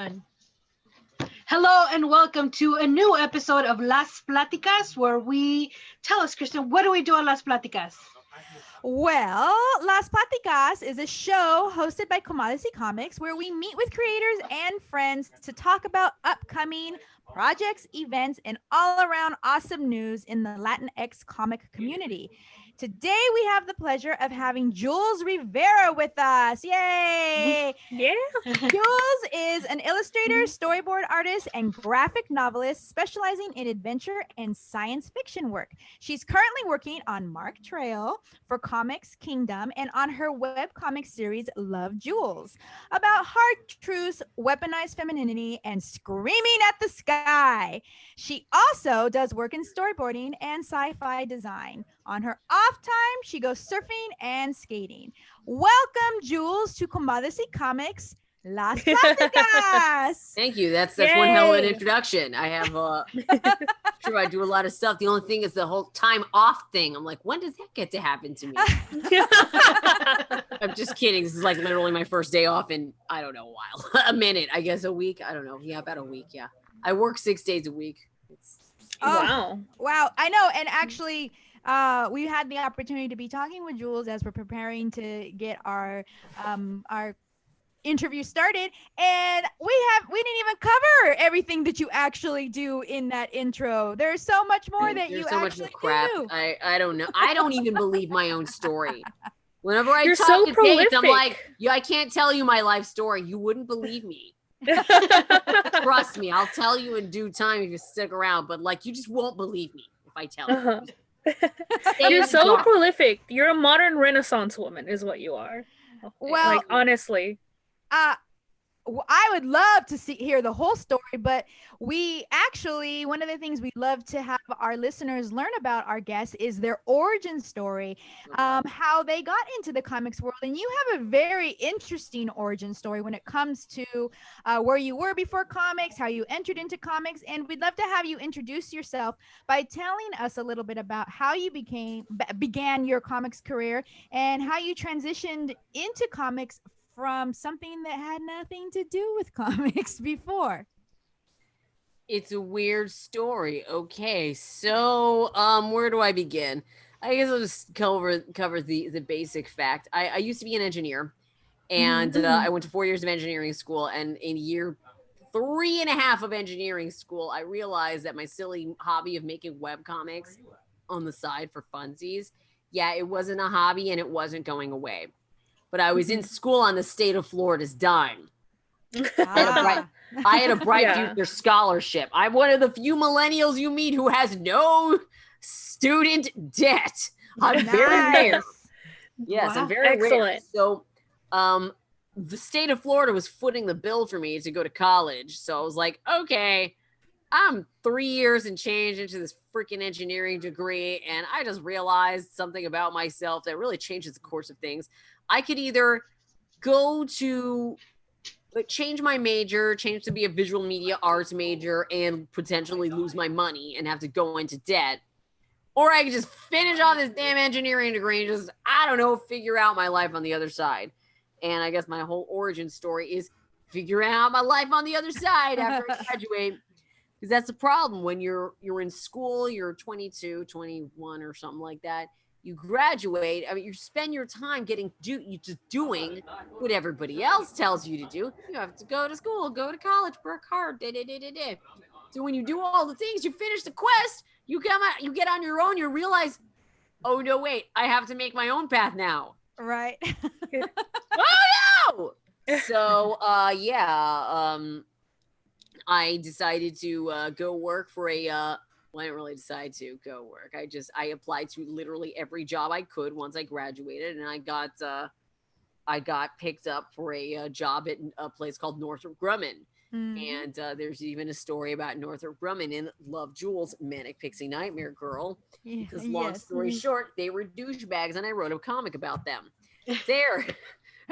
One. Hello and welcome to a new episode of Las Platicas, where we tell us, Kristen, what do we do on Las Platicas? Well, Las Platicas is a show hosted by Comadres y Comics where we meet with creators and friends to talk about upcoming projects, events, and all around awesome news in the Latinx comic community. Today, we have the pleasure of having Jules Rivera with us. Yay! Yeah. Jules is an illustrator, storyboard artist, and graphic novelist specializing in adventure and science fiction work. She's currently working on Mark Trail for Comics Kingdom and on her webcomic series Love Jules about hard truths, weaponized femininity, and screaming at the sky. She also does work in storyboarding and sci-fi design. On her off time, she goes surfing and skating. Welcome, Jules, to Comadres y Comics, Las Platicas. Thank you. That's one hell of an introduction. I have sure I do a lot of stuff. The only thing is the whole time off thing. I'm like, when does that get to happen to me? I'm just kidding. This is like literally my first day off in, I don't know, a while. A minute, I guess, a week. I don't know. Yeah, about a week. Yeah. I work 6 days a week. Wow. I know. And actually, we had the opportunity to be talking with Jules as we're preparing to get our interview started, and we didn't even cover everything that you actually do in that intro. There's so much more that you actually do. I don't know. I don't even believe my own story. Whenever I You're talk so to prolific. dates, I'm like, I can't tell you my life story. You wouldn't believe me. Trust me, I'll tell you in due time if you stick around, but like you just won't believe me if I tell you. You're so prolific. You're a modern Renaissance woman is what you are. Well, like honestly. I would love to hear the whole story, but we actually, one of the things we love to have our listeners learn about our guests is their origin story, how they got into the comics world. And you have a very interesting origin story when it comes to where you were before comics, how you entered into comics. And we'd love to have you introduce yourself by telling us a little bit about how you began your comics career and how you transitioned into comics from something that had nothing to do with comics before. It's a weird story. Okay, so where do I begin? I guess I'll just cover the basic fact. I used to be an engineer, and I went to 4 years of engineering school, and in year 3.5 of engineering school, I realized that my silly hobby of making webcomics on the side for funsies, it wasn't a hobby and it wasn't going away. But I was in school on the state of Florida's dime. I had a bright future scholarship. I'm one of the few millennials you meet who has no student debt. I'm very rare. Yes, I'm very rare. So the state of Florida was footing the bill for me to go to college. So I was like, okay, I'm 3 years and change into this freaking engineering degree. And I just realized something about myself that really changes the course of things. I could either go to change my major, change to be a visual media arts major and potentially lose my money and have to go into debt. Or I could just finish off this damn engineering degree and just, I don't know, figure out my life on the other side. And I guess my whole origin story is figuring out my life on the other side after I graduate. Because that's the problem when you're in school, you're 22, 21 or something like that. You graduate, I mean, you spend your time you just doing what everybody else tells you to do. You have to go to school, go to college, work hard, So when you do all the things, you finish the quest, you come out, you get on your own, you realize, oh no, wait, I have to make my own path now. Right. Oh no! So, I decided to go work for I didn't really decide to go work. I applied to literally every job I could once I graduated, and I got picked up for a job at a place called Northrop Grumman. And there's even a story about Northrop Grumman in Love Jules, Manic Pixie Nightmare Girl. Because long story short, they were douchebags, and I wrote a comic about them. There,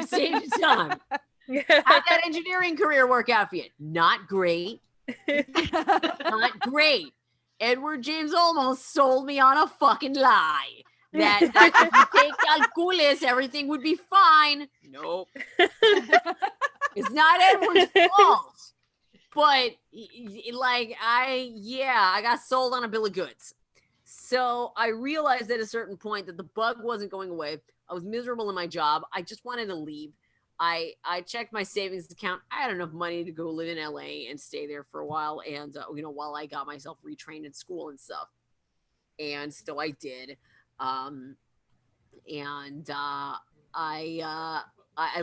saved you time. How'd that engineering career work out for you? Not great. Not great. Edward James almost sold me on a fucking lie. That if you take calculus, everything would be fine. Nope. It's not Edward's fault. But like, I got sold on a bill of goods. So I realized at a certain point that the bug wasn't going away. I was miserable in my job. I just wanted to leave. I checked my savings account. I had enough money to go live in LA and stay there for a while. And, while I got myself retrained in school and stuff. And so I did. I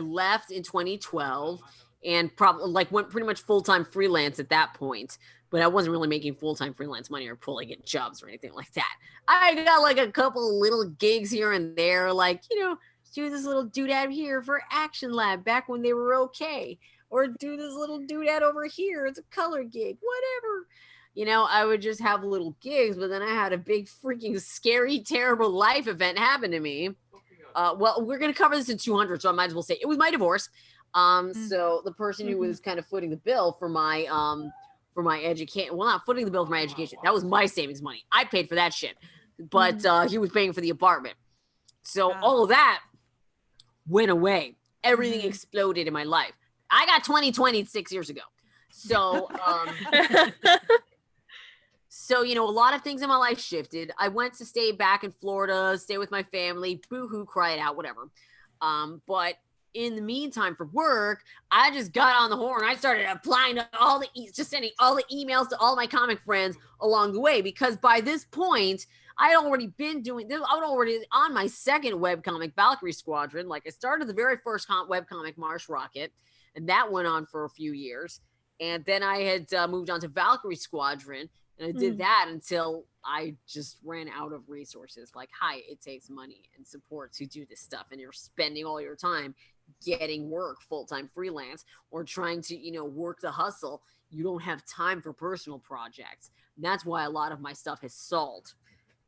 left in 2012 and probably like went pretty much full-time freelance at that point. But I wasn't really making full-time freelance money or pulling in jobs or anything like that. I got like a couple little gigs here and there, like, do this little doodad here for Action Lab back when they were okay. Or do this little doodad over here. It's a color gig, whatever. I would just have little gigs, but then I had a big freaking scary, terrible life event happen to me. Well, we're going to cover this in 200, so I might as well say it was my divorce. So the person who was kind of footing the bill for my education, well, not footing the bill for my education. That was my savings money. I paid for that shit, but he was paying for the apartment. So all of that went away. Everything exploded in my life. I got 2020 6 years ago. So, so, a lot of things in my life shifted. I went to stay back in Florida, stay with my family, boo-hoo, cry it out, whatever. But in the meantime, for work, I just got on the horn. I started applying to just sending all the emails to all my comic friends along the way, because by this point, I had already been doing this. I was already on my second webcomic, Valkyrie Squadron. Like, I started the very first webcomic, Marsh Rocket, and that went on for a few years. And then I had moved on to Valkyrie Squadron, and I did that until I just ran out of resources. Like, hi, it takes money and support to do this stuff, and you're spending all your time getting work, full-time freelance, or trying to, work the hustle. You don't have time for personal projects. And that's why a lot of my stuff has stalled.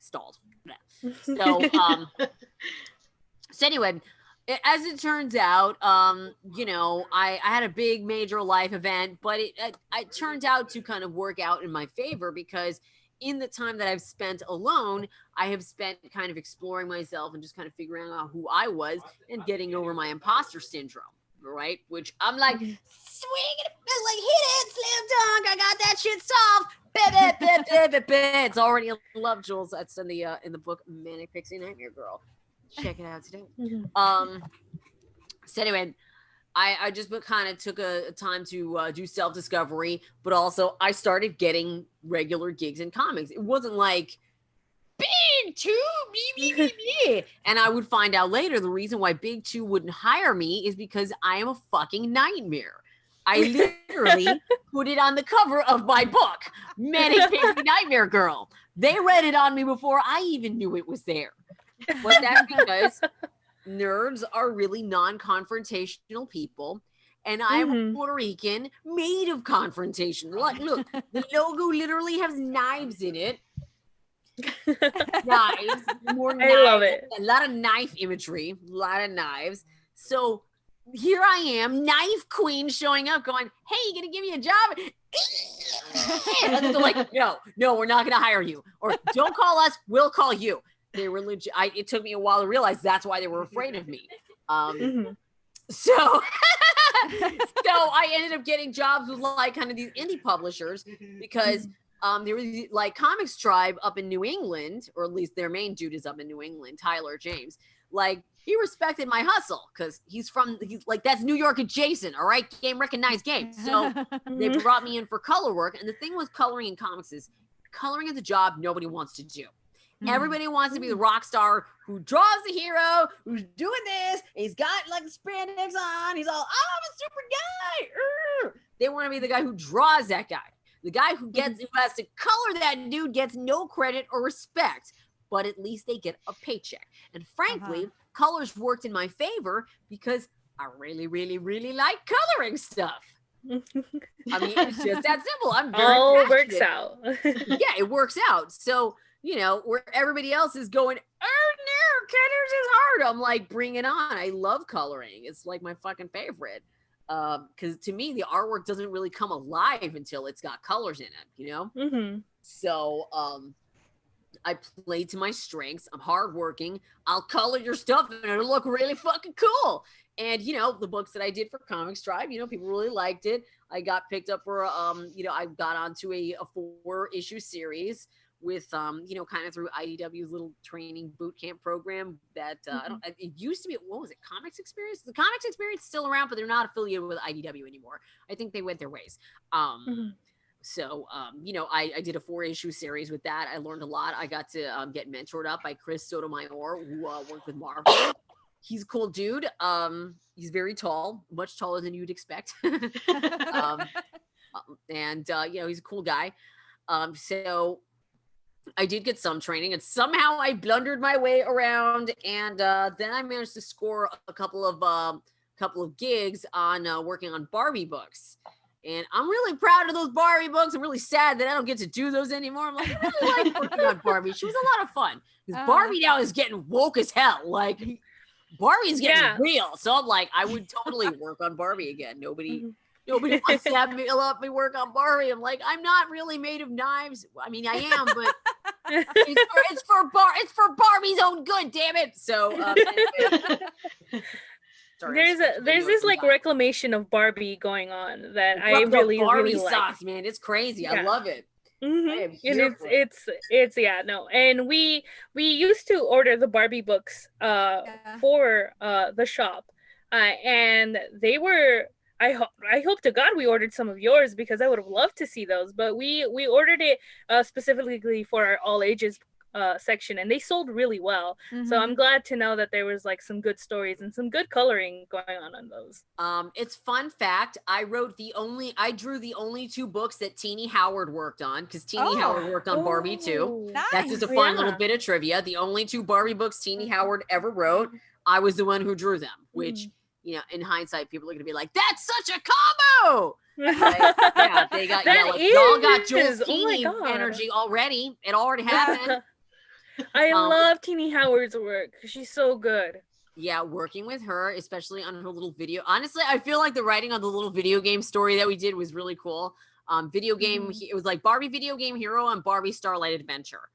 So, so anyway, as it turns out, I had a big major life event, but it turned out to kind of work out in my favor, because in the time that I've spent alone, I have spent kind of exploring myself and just kind of figuring out who I was and getting over my imposter syndrome, right? Which I'm like, swing it, like, hit it, slam dunk, I got that shit solved. It's already in love, Jules. That's in the book Manic Pixie Nightmare Girl. Check it out today. So anyway, I just kind of took a time to do self-discovery, but also I started getting regular gigs in comics. It wasn't like Big Two, me. And I would find out later the reason why Big Two wouldn't hire me is because I am a fucking nightmare. I literally put it on the cover of my book, Manic Pixie Nightmare Girl. They read it on me before I even knew it was there. But that's because nerds are really non-confrontational people, and I'm a Puerto Rican made of confrontation. Look, the logo literally has knives in it. Knives, more knives. I love it. A lot of knife imagery, a lot of knives. So here I am, knife queen, showing up going, hey, you gonna give me a job? And they're like, no, we're not gonna hire you. Or don't call us, we'll call you. They were legit. It took me a while to realize that's why they were afraid of me. So I ended up getting jobs with like kind of these indie publishers, because there was like Comics Tribe up in New England, or at least their main dude is up in New England, Tyler James. Like, he respected my hustle because he's like, that's New York adjacent, all right? Game recognized game. So they brought me in for color work. And the thing with coloring in comics is coloring is a job nobody wants to do. Everybody wants to be the rock star who draws the hero, who's doing this. He's got like spandex on. He's all, oh, I'm a super guy. They want to be the guy who draws that guy. The guy who has to color that dude gets no credit or respect, but at least they get a paycheck. And frankly, colors worked in my favor because I really, really, really like coloring stuff. I mean, it's just that simple. I'm very all passionate. works out. Yeah, it works out. So, where everybody else is going, oh no, colors is hard. I'm like, bring it on. I love coloring. It's like my fucking favorite. Because to me, the artwork doesn't really come alive until it's got colors in it, So, I play to my strengths. I'm hardworking. I'll color your stuff and it'll look really fucking cool. And, the books that I did for Comics Tribe, people really liked it. I got picked up for I got onto a 4-issue series with kind of through IDW's little training boot camp program that it used to be, what was it, Comics Experience? The Comics Experience is still around, but they're not affiliated with IDW anymore. I think they went their ways. So I did a 4-issue series with that. I learned a lot. I got to get mentored up by Chris Sotomayor, who worked with Marvel. He's a cool dude. He's very tall, much taller than you'd expect. And he's a cool guy. So I did get some training, and somehow I blundered my way around, and then I managed to score a couple of gigs on working on Barbie books. And I'm really proud of those Barbie books. I'm really sad that I don't get to do those anymore. I'm like, I really like working on Barbie. She was a lot of fun. Because Barbie now is getting woke as hell. Like, Barbie's getting real. So I'm like, I would totally work on Barbie again. Nobody wants to let me work on Barbie. I'm like, I'm not really made of knives. I mean, I am, but it's for Barbie's own good, damn it. So anyway. Sorry, there's this like reclamation of Barbie going on that I really sucks, man. It's crazy. I love it. And it's and we used to order the Barbie books for the shop, and they were, I hope to God we ordered some of yours, because I would have loved to see those, but we ordered it specifically for our all ages section, and they sold really well. So I'm glad to know that there was like some good stories and some good coloring going on those. It's fun fact, I drew the only 2 books that Teenie Howard worked on, because Teenie Howard worked on Barbie too. Nice. That's just a fun little bit of trivia. The only 2 Barbie books Teenie Howard ever wrote, I was the one who drew them, which in hindsight people are gonna be like, that's such a combo. Like, they got y'all got Jules Teenie energy already. It already happened. I love Teenie Howard's work. She's so good. Yeah, working with her, especially on her little video. Honestly, I feel like the writing on the little video game story that we did was really cool. It was like Barbie Video Game Hero and Barbie Starlight Adventure.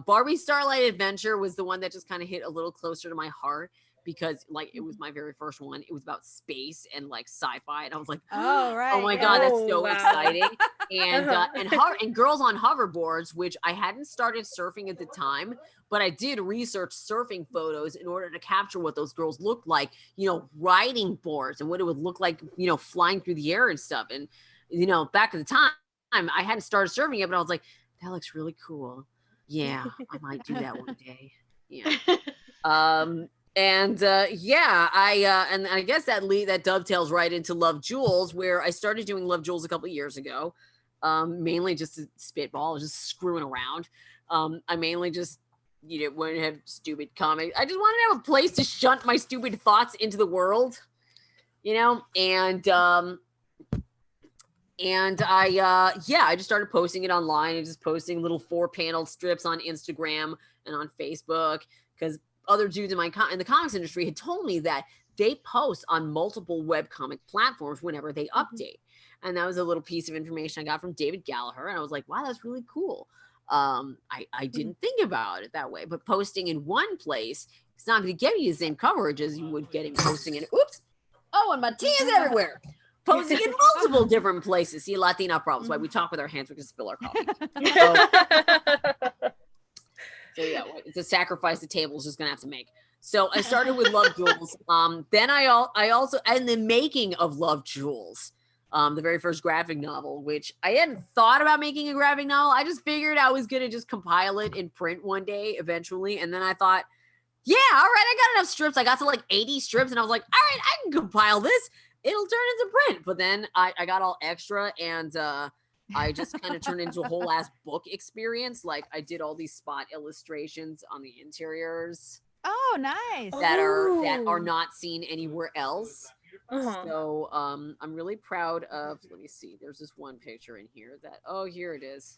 Barbie Starlight Adventure was the one that just kind of hit a little closer to my heart, because like it was my very first one. It was about space and like sci-fi, and I was like, oh my god, that's so exciting. And and girls on hoverboards, which I hadn't started surfing at the time, but I did research surfing photos in order to capture what those girls looked like, riding boards and what it would look like, flying through the air and stuff. And back at the time I hadn't started surfing yet, but I was like, that looks really cool. Yeah, I might do that one day. Yeah. And I guess that dovetails right into Love Jules, where I started doing Love Jules a couple of years ago, mainly just to spitball, just screwing around. I mainly just want to have stupid comics. I just wanted to have a place to shunt my stupid thoughts into the world, and I just started posting it online and just posting little 4-panel strips on Instagram and on Facebook, because other dudes in the comics industry had told me that they post on multiple webcomic platforms whenever they update. And that was a little piece of information I got from David Gallagher. And I was like, wow, that's really cool. I didn't think about it that way, but posting in one place, it's not going to give you the same coverage as you would get in posting in, and my tea is everywhere. Posting in multiple different places. See, Latina problems, why we talk with our hands, we can spill our coffee. So yeah, it's a sacrifice the table is just gonna have to make. So I started with Love Jules. Then I also, and the making of Love Jules, the very first graphic novel, which I hadn't thought about making a graphic novel. I just figured I was gonna just compile it in print one day eventually. And then I thought, yeah, all right, I got enough strips. I got to like 80 strips, and I was like, all right, I can compile this. It'll turn into print. But then I got all extra, and I just kind of turned into a whole ass book experience. Like I did all these spot illustrations on the interiors. Oh, nice. That are not seen anywhere else. So I'm really proud of, let me see, there's this one picture in here that, here it is.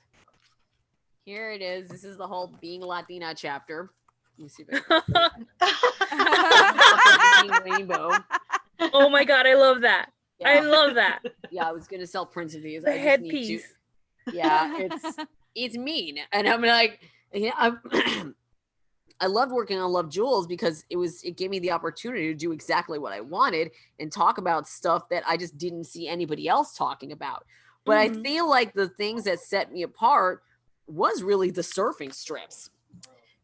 Here it is. This is the whole Being Latina chapter. Let me see if I can rainbow. Oh my god, I love that. Yeah. I love that. Yeah, I was gonna sell prints of these. The headpiece. Yeah, it's mean, and I'm like, I loved working on Love Jules because it gave me the opportunity to do exactly what I wanted and talk about stuff that I just didn't see anybody else talking about. But I feel like the things that set me apart was really the surfing strips.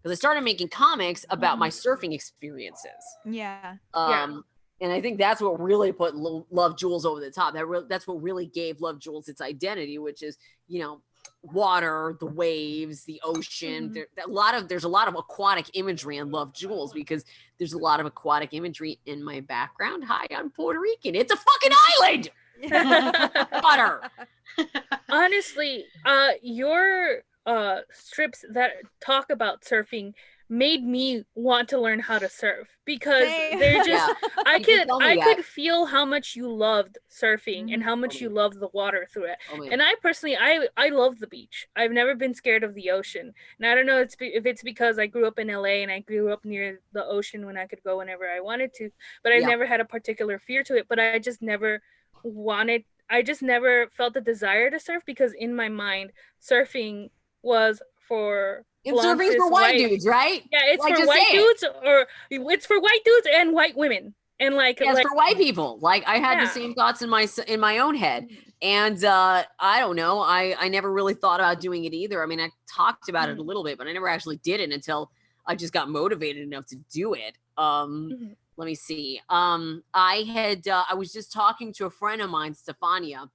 Because I started making comics about my surfing experiences. Yeah. And I think that's what really put Love Jules over the top. That's what really gave Love Jules its identity, which is, water, the waves, the ocean. There's a lot of aquatic imagery in Love Jules because there's a lot of aquatic imagery in my background. Hi, I'm Puerto Rican. It's a fucking island. Water. Honestly, your strips that talk about surfing made me want to learn how to surf because they're just I could feel how much you loved surfing and how much you loved the water through it. And I personally I love the beach. I've never been scared of the ocean. And I don't know if it's because I grew up in LA and I grew up near the ocean when I could go whenever I wanted to, but I never had a particular fear to it, but I just never felt the desire to surf because in my mind surfing was for surfing's for white dudes, right? Yeah, it's for white dudes, or it's for white dudes and white women, and it's for white people. Like I had the same thoughts in my own head, and I don't know, I never really thought about doing it either. I mean, I talked about it a little bit, but I never actually did it until I just got motivated enough to do it. Let me see. I was just talking to a friend of mine, Stefania.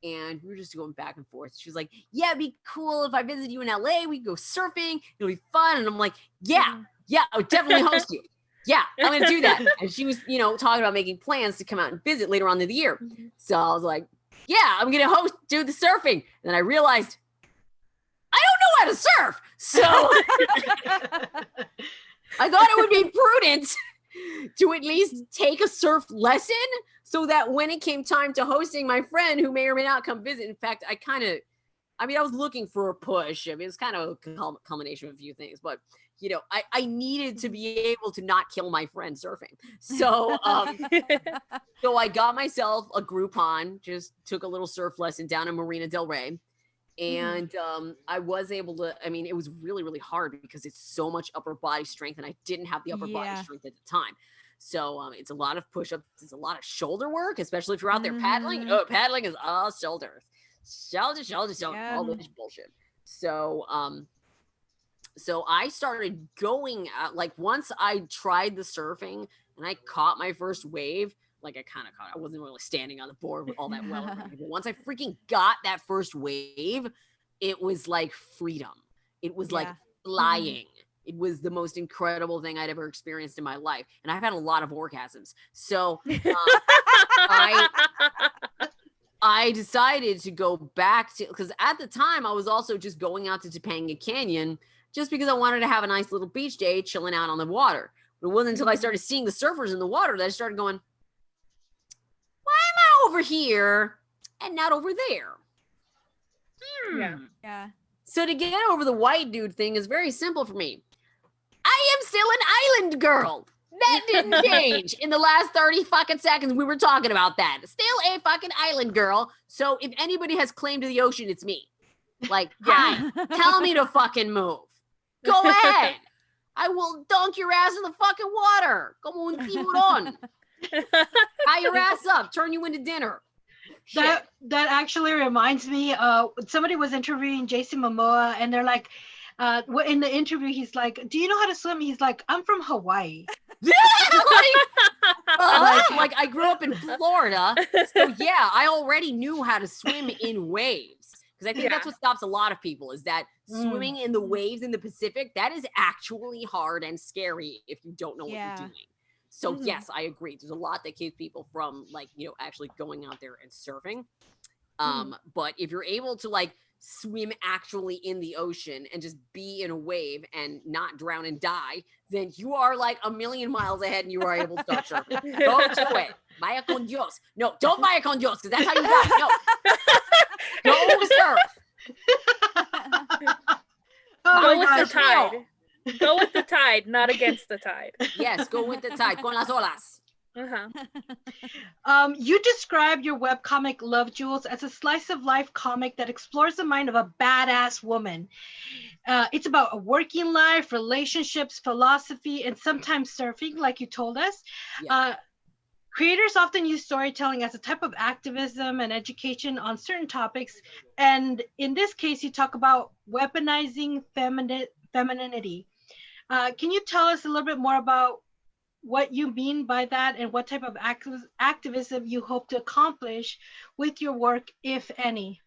And we were just going back and forth. She was like, yeah, it'd be cool if I visit you in LA. We could go surfing. It'll be fun. And I'm like, yeah, I would definitely host you. Yeah, I'm going to do that. And she was, talking about making plans to come out and visit later on in the year. So I was like, yeah, I'm going to do the surfing. And then I realized I don't know how to surf. So I thought it would be prudent to at least take a surf lesson so that when it came time to hosting my friend who may or may not come visit. In fact, I was looking for a push. I mean, it's kind of a culmination of a few things, but I needed to be able to not kill my friend surfing. So, so I got myself a Groupon, just took a little surf lesson down in Marina Del Rey. And I was able to, it was really, really hard because it's so much upper body strength and I didn't have the upper body strength at the time. So it's a lot of push-ups. It's a lot of shoulder work, especially if you're out there paddling. Oh, paddling is all shoulders. Shoulder, all this bullshit. So, so I started going once I tried the surfing and I caught my first wave, I wasn't really standing on the board with all that well. But once I freaking got that first wave, it was like freedom. It was like flying. It was the most incredible thing I'd ever experienced in my life. And I've had a lot of orgasms. So I decided to go back to, because at the time I was also just going out to Topanga Canyon just because I wanted to have a nice little beach day chilling out on the water. But it wasn't until I started seeing the surfers in the water that I started going, why am I over here and not over there? Yeah. So to get over the white dude thing is very simple for me. I am still an island girl. That didn't change in the last 30 fucking seconds we were talking about that. Still a fucking island girl. So if anybody has claim to the ocean, it's me. Hi, tell me to fucking move. Go ahead. I will dunk your ass in the fucking water. Come on, tiburon. Tie your ass up. Turn you into dinner. That actually reminds me, somebody was interviewing Jason Momoa and they're like, in the interview, he's like, do you know how to swim? He's like, I'm from Hawaii. I grew up in Florida. So yeah, I already knew how to swim in waves. Because I think that's what stops a lot of people is that swimming in the waves in the Pacific, that is actually hard and scary if you don't know what you're doing. So yes, I agree. There's a lot that keeps people from actually going out there and surfing. But if you're able to swim actually in the ocean and just be in a wave and not drown and die, then you are a million miles ahead and you are able to start surfing. Go to it. Vaya con Dios. No, don't vaya con Dios because that's how you die. No. Go surf. Go with the tide. Go with the tide, not against the tide. Yes, go with the tide. Con las olas. You describe your webcomic Love Jules as a slice of life comic that explores the mind of a badass woman. It's about a working life, relationships, philosophy, and sometimes surfing, like you told us. Yeah. Creators often use storytelling as a type of activism and education on certain topics. And in this case, you talk about weaponizing femininity. Can you tell us a little bit more about what you mean by that and what type of activism you hope to accomplish with your work, if any?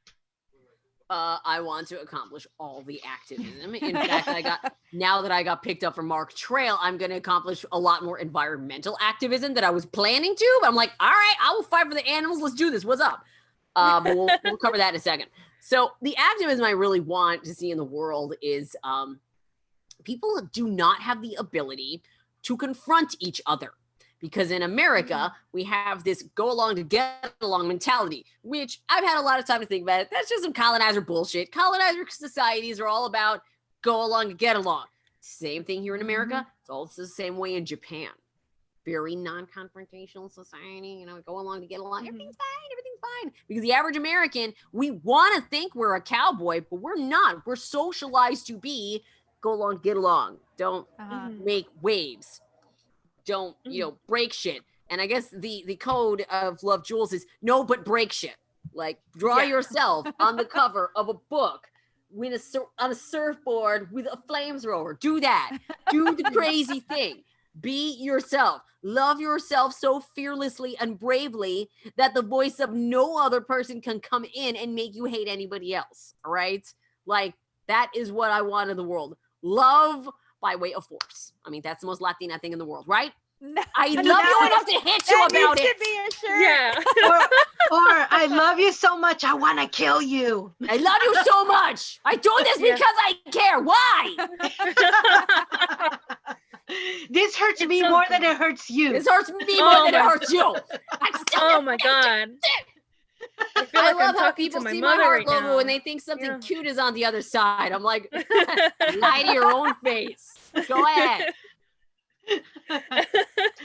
I want to accomplish all the activism. In fact, now that I got picked up for Mark Trail, I'm going to accomplish a lot more environmental activism that I was planning to. But I'm like, all right, I will fight for the animals. Let's do this. What's up? But we'll cover that in a second. So the activism I really want to see in the world is people do not have the ability to confront each other. Because in America, we have this go along to get along mentality, which I've had a lot of time to think about it. That's just some colonizer bullshit. Colonizer societies are all about go along to get along. Same thing here in America. It's also the same way in Japan. Very non-confrontational society, go along to get along. Everything's fine. Because the average American, we want to think we're a cowboy, but we're not. We're socialized to be go along, get along. Don't make waves. Don't, break shit. And I guess the code of Love Jules is no, but break shit. Like draw yourself on the cover of a book on a surfboard with a flamethrower. Do that. Do the crazy thing. Be yourself. Love yourself so fearlessly and bravely that the voice of no other person can come in and make you hate anybody else. All right? Like that is what I want in the world. Love by way of force. I mean, that's the most Latina thing in the world, right? No, I love you enough to hit you about it. Be a shirt. Yeah. or I love you so much, I want to kill you. I love you so much. I do this because I care. Why? This hurts me more than it hurts you. This hurts me more than it hurts you. Oh my God. I love how people see my heart logo and they think something cute is on the other side. I'm like, lie to your own face. Go ahead.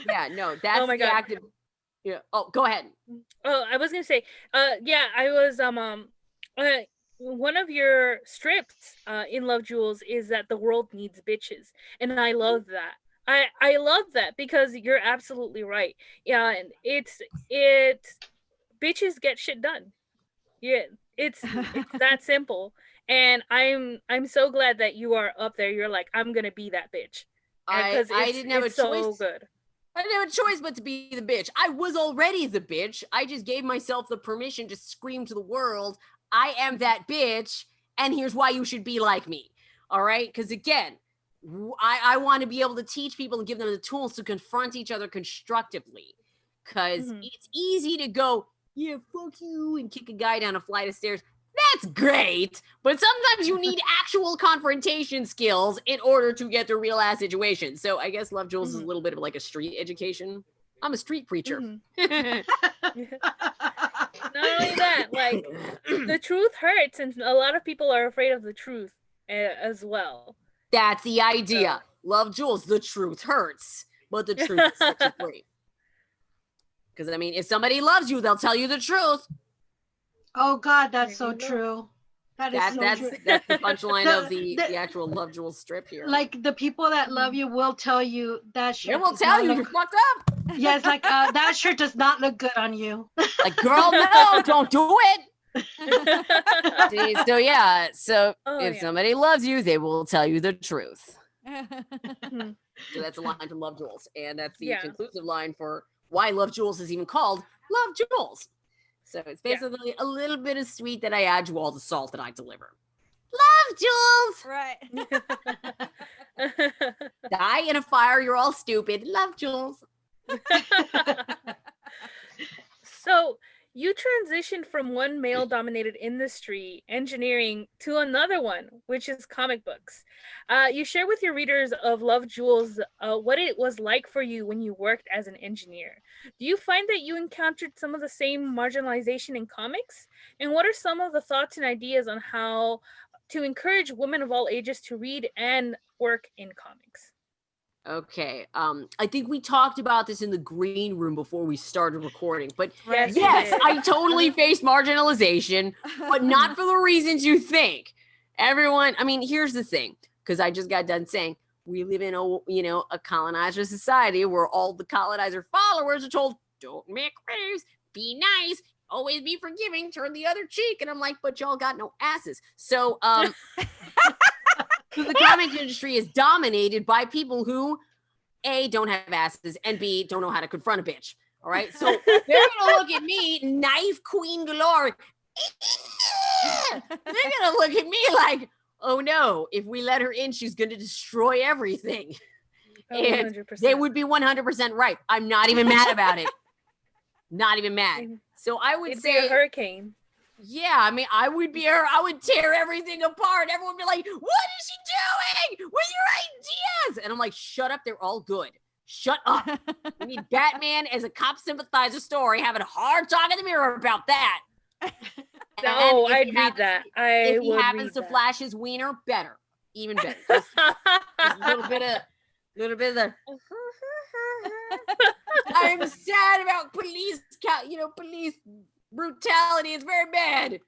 Yeah, no, that's the active. Yeah. Oh, go ahead. Oh, I was gonna say, I was one of your strips in Love Jules is that the world needs bitches, and I love that. I love that because you're absolutely right. Yeah, and it's bitches get shit done. Yeah, it's that simple. And I'm so glad that you are up there. You're like, I'm gonna be that bitch. I didn't have a choice. So good. I didn't have a choice but to be the bitch. I was already the bitch. I just gave myself the permission to scream to the world, I am that bitch, and here's why you should be like me. All right? Because again, I want to be able to teach people and give them the tools to confront each other constructively. Because it's easy to go, yeah, fuck you, and kick a guy down a flight of stairs. That's great, but sometimes you need actual confrontation skills in order to get to real ass situations. So I guess Love Jules is a little bit of like a street education. I'm a street preacher. Not only that, like the truth hurts, and a lot of people are afraid of the truth as well. That's the idea. So. Love Jules, the truth hurts, but the truth is such a free. Because I mean, if somebody loves you, they'll tell you the truth. Oh God, that's so true. That's the punchline of the actual Love Jules strip here. Like the people that love you will tell you that shirt. They will tell you you're fucked up. Yeah, it's like that shirt does not look good on you. Like, girl, no, don't do it. So yeah, if somebody loves you, they will tell you the truth. So that's a line from Love Jules, and that's the conclusive line for why Love Jules is even called Love Jules. So it's basically a little bit of sweet that I add to all the salt that I deliver. Love Jules! Right. Die in a fire, you're all stupid. Love Jules. So you transitioned from one male-dominated industry, engineering, to another one, which is comic books. You share with your readers of Love Jules what it was like for you when you worked as an engineer. Do you find that you encountered some of the same marginalization in comics? And what are some of the thoughts and ideas on how to encourage women of all ages to read and work in comics? Okay. I think we talked about this in the green room before we started recording, but yes, I totally faced marginalization, but not for the reasons you think. everyone, I mean, here's the thing, because I just got done saying we live in a colonizer society where all the colonizer followers are told, don't make waves, be nice, always be forgiving, turn the other cheek. And I'm like, but y'all got no asses. So so the comic industry is dominated by people who A, don't have asses, and B, don't know how to confront a bitch. All right. So they're gonna look at me, knife queen galore. They're gonna look at me like, oh no, if we let her in, she's gonna destroy everything. And 100%. they would be 100% right. I'm not even mad about it. Not even mad. So I would It'd say be a hurricane. Yeah, I mean, I would tear everything apart. Everyone would be like, what is she doing with your ideas? And I'm like, shut up, they're all good. Shut up. We need Batman as a cop sympathizer story, having a hard talk in the mirror about that. No, I'd read that. If he happens to flash his wiener, better. Even better. Just a little bit of the I'm sad about police brutality. It's very bad.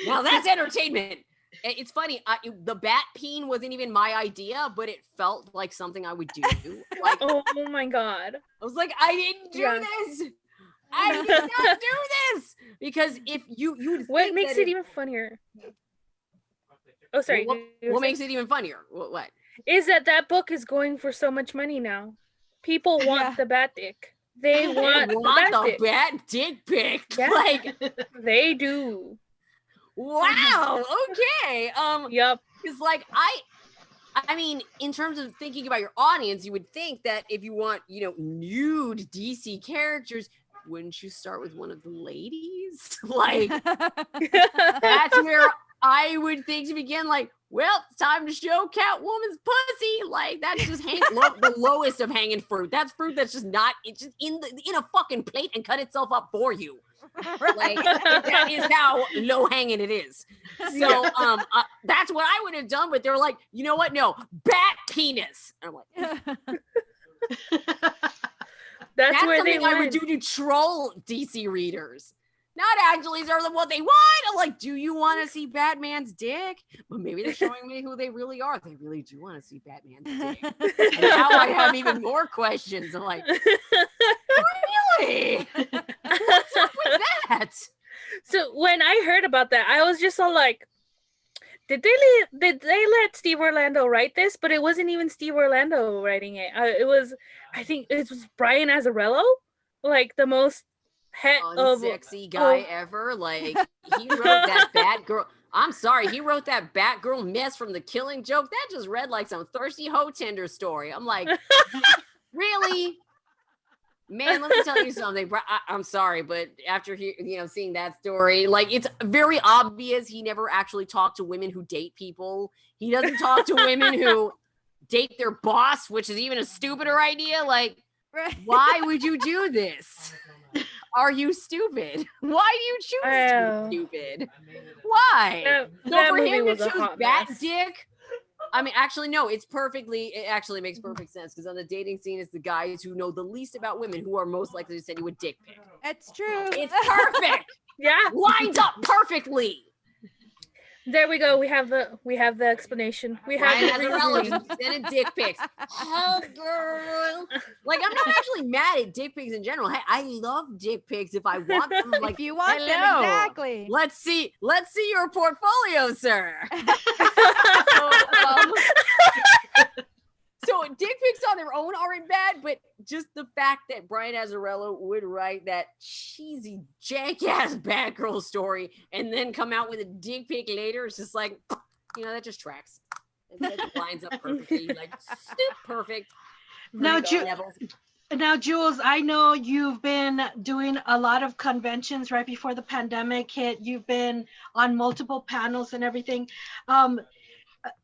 Now that's entertainment. It's funny. The bat peen wasn't even my idea, but it felt like something I would do. Like, oh my god! I was like, I didn't do this. I did not do this because if you what makes it even funnier? Oh, sorry. What makes it even funnier? What? Is that book is going for so much money now? People want the bat dick. They want the bat dick pic. Yeah, like they do. Wow. Okay. Yep. Because like I mean, in terms of thinking about your audience, you would think that if you want, nude DC characters, wouldn't you start with one of the ladies? Like that's where I would think to begin. Like, well, it's time to show Catwoman's pussy. Like that's just the lowest of hanging fruit. That's fruit that's just not. It's just in a fucking plate and cut itself up for you. Like that is how low hanging it is. So that's what I would have done. But they were like, you know what? No, bat penis. And I'm like, that's where something I would do to troll DC readers. Not actually serve them what they want. I'm like, do you want to see Batman's dick? But maybe they're showing me who they really are. They really do want to see Batman's dick. And now I have even more questions. I'm like, really? What's up with that? So when I heard about that, I was just all like, did they let Steve Orlando write this? But it wasn't even Steve Orlando writing it. I think it was Brian Azzarello, like the most unsexy guy ever. Like he wrote that Batgirl. I'm sorry, he wrote that Batgirl mess from The Killing Joke. That just read like some thirsty hoe tender story. I'm like, really? Man, let me tell you something. I'm sorry, but after seeing that story, like it's very obvious he never actually talked to women who date people. He doesn't talk to women who date their boss, which is even a stupider idea. Like, why would you do this? Are you stupid? Why do you choose to be stupid? Why? So for him to choose bat dick, I mean, actually, no, it actually makes perfect sense because on the dating scene, it's the guys who know the least about women who are most likely to send you a dick pic. That's true. It's perfect. Yeah. Lines up perfectly. There we go. We have the explanation. We have the reasoning. Sending dick pics. Oh, girl. Like, I'm not actually mad at dick pics in general. Hey, I love dick pics if I want them. Like, if you want them, exactly. Let's see your portfolio, sir. So dick pics on their own aren't bad, but just the fact that Brian Azzarello would write that cheesy jank-ass Batgirl story and then come out with a dick pic later, it's just like, that just tracks. That lines up perfectly. Like, perfect. Now, Jules, I know you've been doing a lot of conventions right before the pandemic hit. You've been on multiple panels and everything.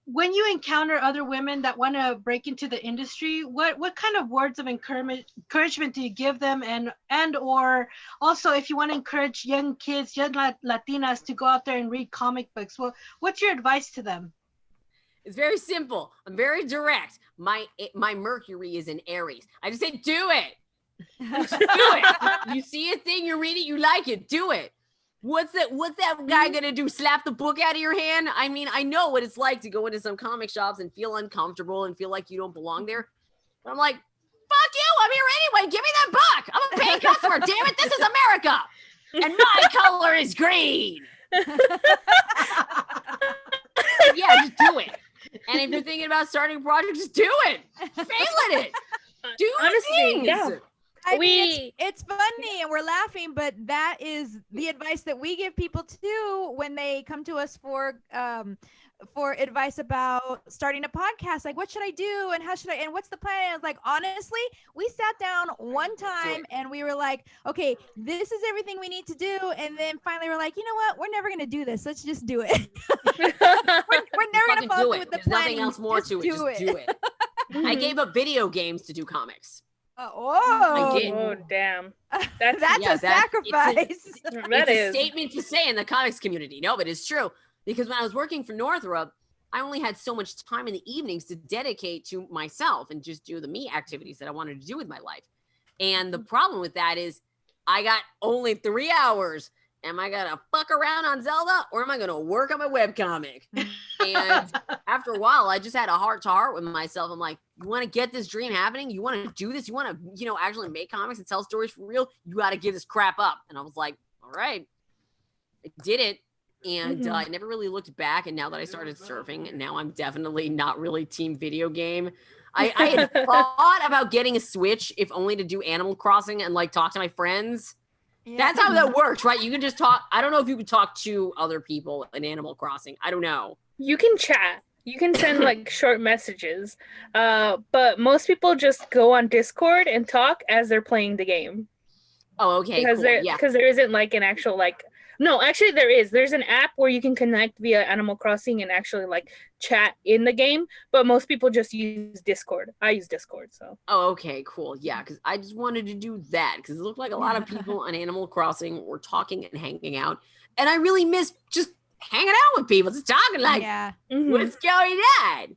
When you encounter other women that want to break into the industry, what kind of words of encouragement do you give them, and or also if you want to encourage young kids, young Latinas to go out there and read comic books, what's your advice to them? It's very simple. I'm very direct. My Mercury is in Aries. I just say do it. Just do it. You see a thing, you read it, you like it, do it. What's that guy gonna do? Slap the book out of your hand? I mean, I know what it's like to go into some comic shops and feel uncomfortable and feel like you don't belong there. But I'm like, fuck you, I'm here anyway. Give me that book. I'm a paying customer. Damn it, this is America. And my color is green. Yeah, just do it. And if you're thinking about starting a project, just do it. Fail at it. Do Honestly, things. yeah. I mean, it's funny and we're laughing, but that is the advice that we give people too when they come to us for advice about starting a podcast. Like, what should I do and how should I and what's the plan? And it's like, honestly, we sat down one time and we were like, okay, this is everything we need to do. And then finally we're like, you know what? We're never gonna do this. Let's just do it. we're never gonna follow through with the There's planning. nothing else more to it. Just do it. I gave up video games to do comics. I did. Oh, damn. That's a sacrifice. That is is a statement to say in the comics community. No, but it's true. Because when I was working for Northrop, I only had so much time in the evenings to dedicate to myself and just do the me activities that I wanted to do with my life. And the problem with that is I got only 3 hours. Am I gonna fuck around on Zelda or am I gonna work on my webcomic? And after a while, I just had a heart-to-heart with myself. I'm like, you want to get this dream happening? You want to do this? You want to, actually make comics and tell stories for real? You got to give this crap up. And I was like, all right, I did it. And I never really looked back. And now that I started surfing, and now I'm definitely not really team video game. I had thought about getting a Switch, if only to do Animal Crossing and like talk to my friends. Yeah. That's how that works, right? You can just talk. I don't know if you can talk to other people in Animal Crossing. I don't know. You can chat. You can send like short messages. But most people just go on Discord and talk as they're playing the game. Oh, okay. Because there isn't like an actual like. No, actually there is. There's an app where you can connect via Animal Crossing and actually like chat in the game. But most people just use Discord. I use Discord, so. Oh, okay, cool. Yeah, because I just wanted to do that because it looked like a lot of people on Animal Crossing were talking and hanging out. And I really miss just hanging out with people, just talking like, what's going on?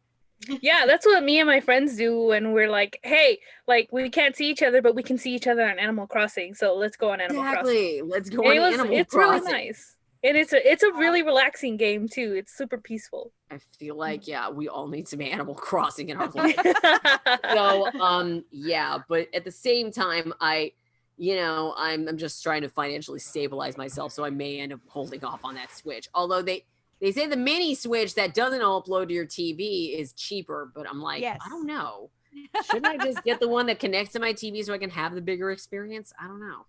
Yeah, that's what me and my friends do. And we're like, hey, like we can't see each other, but we can see each other on Animal Crossing. So let's go on Animal Crossing. Let's go on Animal Crossing. It's really nice. And it's a really relaxing game too. It's super peaceful. I feel like, we all need some Animal Crossing in our life. So, but at the same time, I'm just trying to financially stabilize myself, so I may end up holding off on that Switch. Although they say the mini Switch that doesn't upload to your TV is cheaper, but I'm like, I don't know. Shouldn't I just get the one that connects to my TV so I can have the bigger experience? I don't know.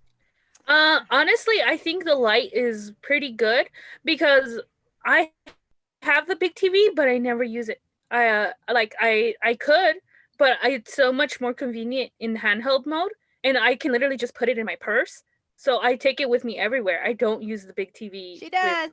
Honestly, I think the Lite is pretty good because I have the big TV, but I never use it. I could, but it's so much more convenient in handheld mode. And I can literally just put it in my purse. So I take it with me everywhere. I don't use the big TV. She does.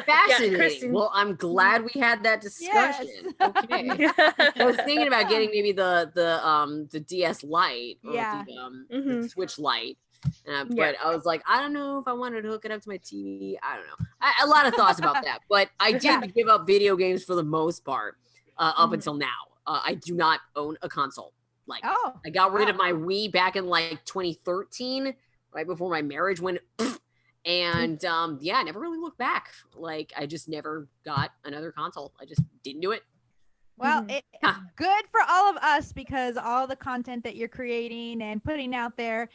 Fascinating. Well, I'm glad we had that discussion. Yes. Okay. I was thinking about getting maybe the DS Lite or the Switch Lite. But I was like, I don't know if I wanted to hook it up to my TV. I don't know. A lot of thoughts about that. But I did give up video games for the most part up until now. I do not own a console. I got rid of my Wii back in like 2013, right before my marriage went. And I never really looked back. Like I just never got another console. I just didn't do it. Well, it's good for all of us because all the content that you're creating and putting out there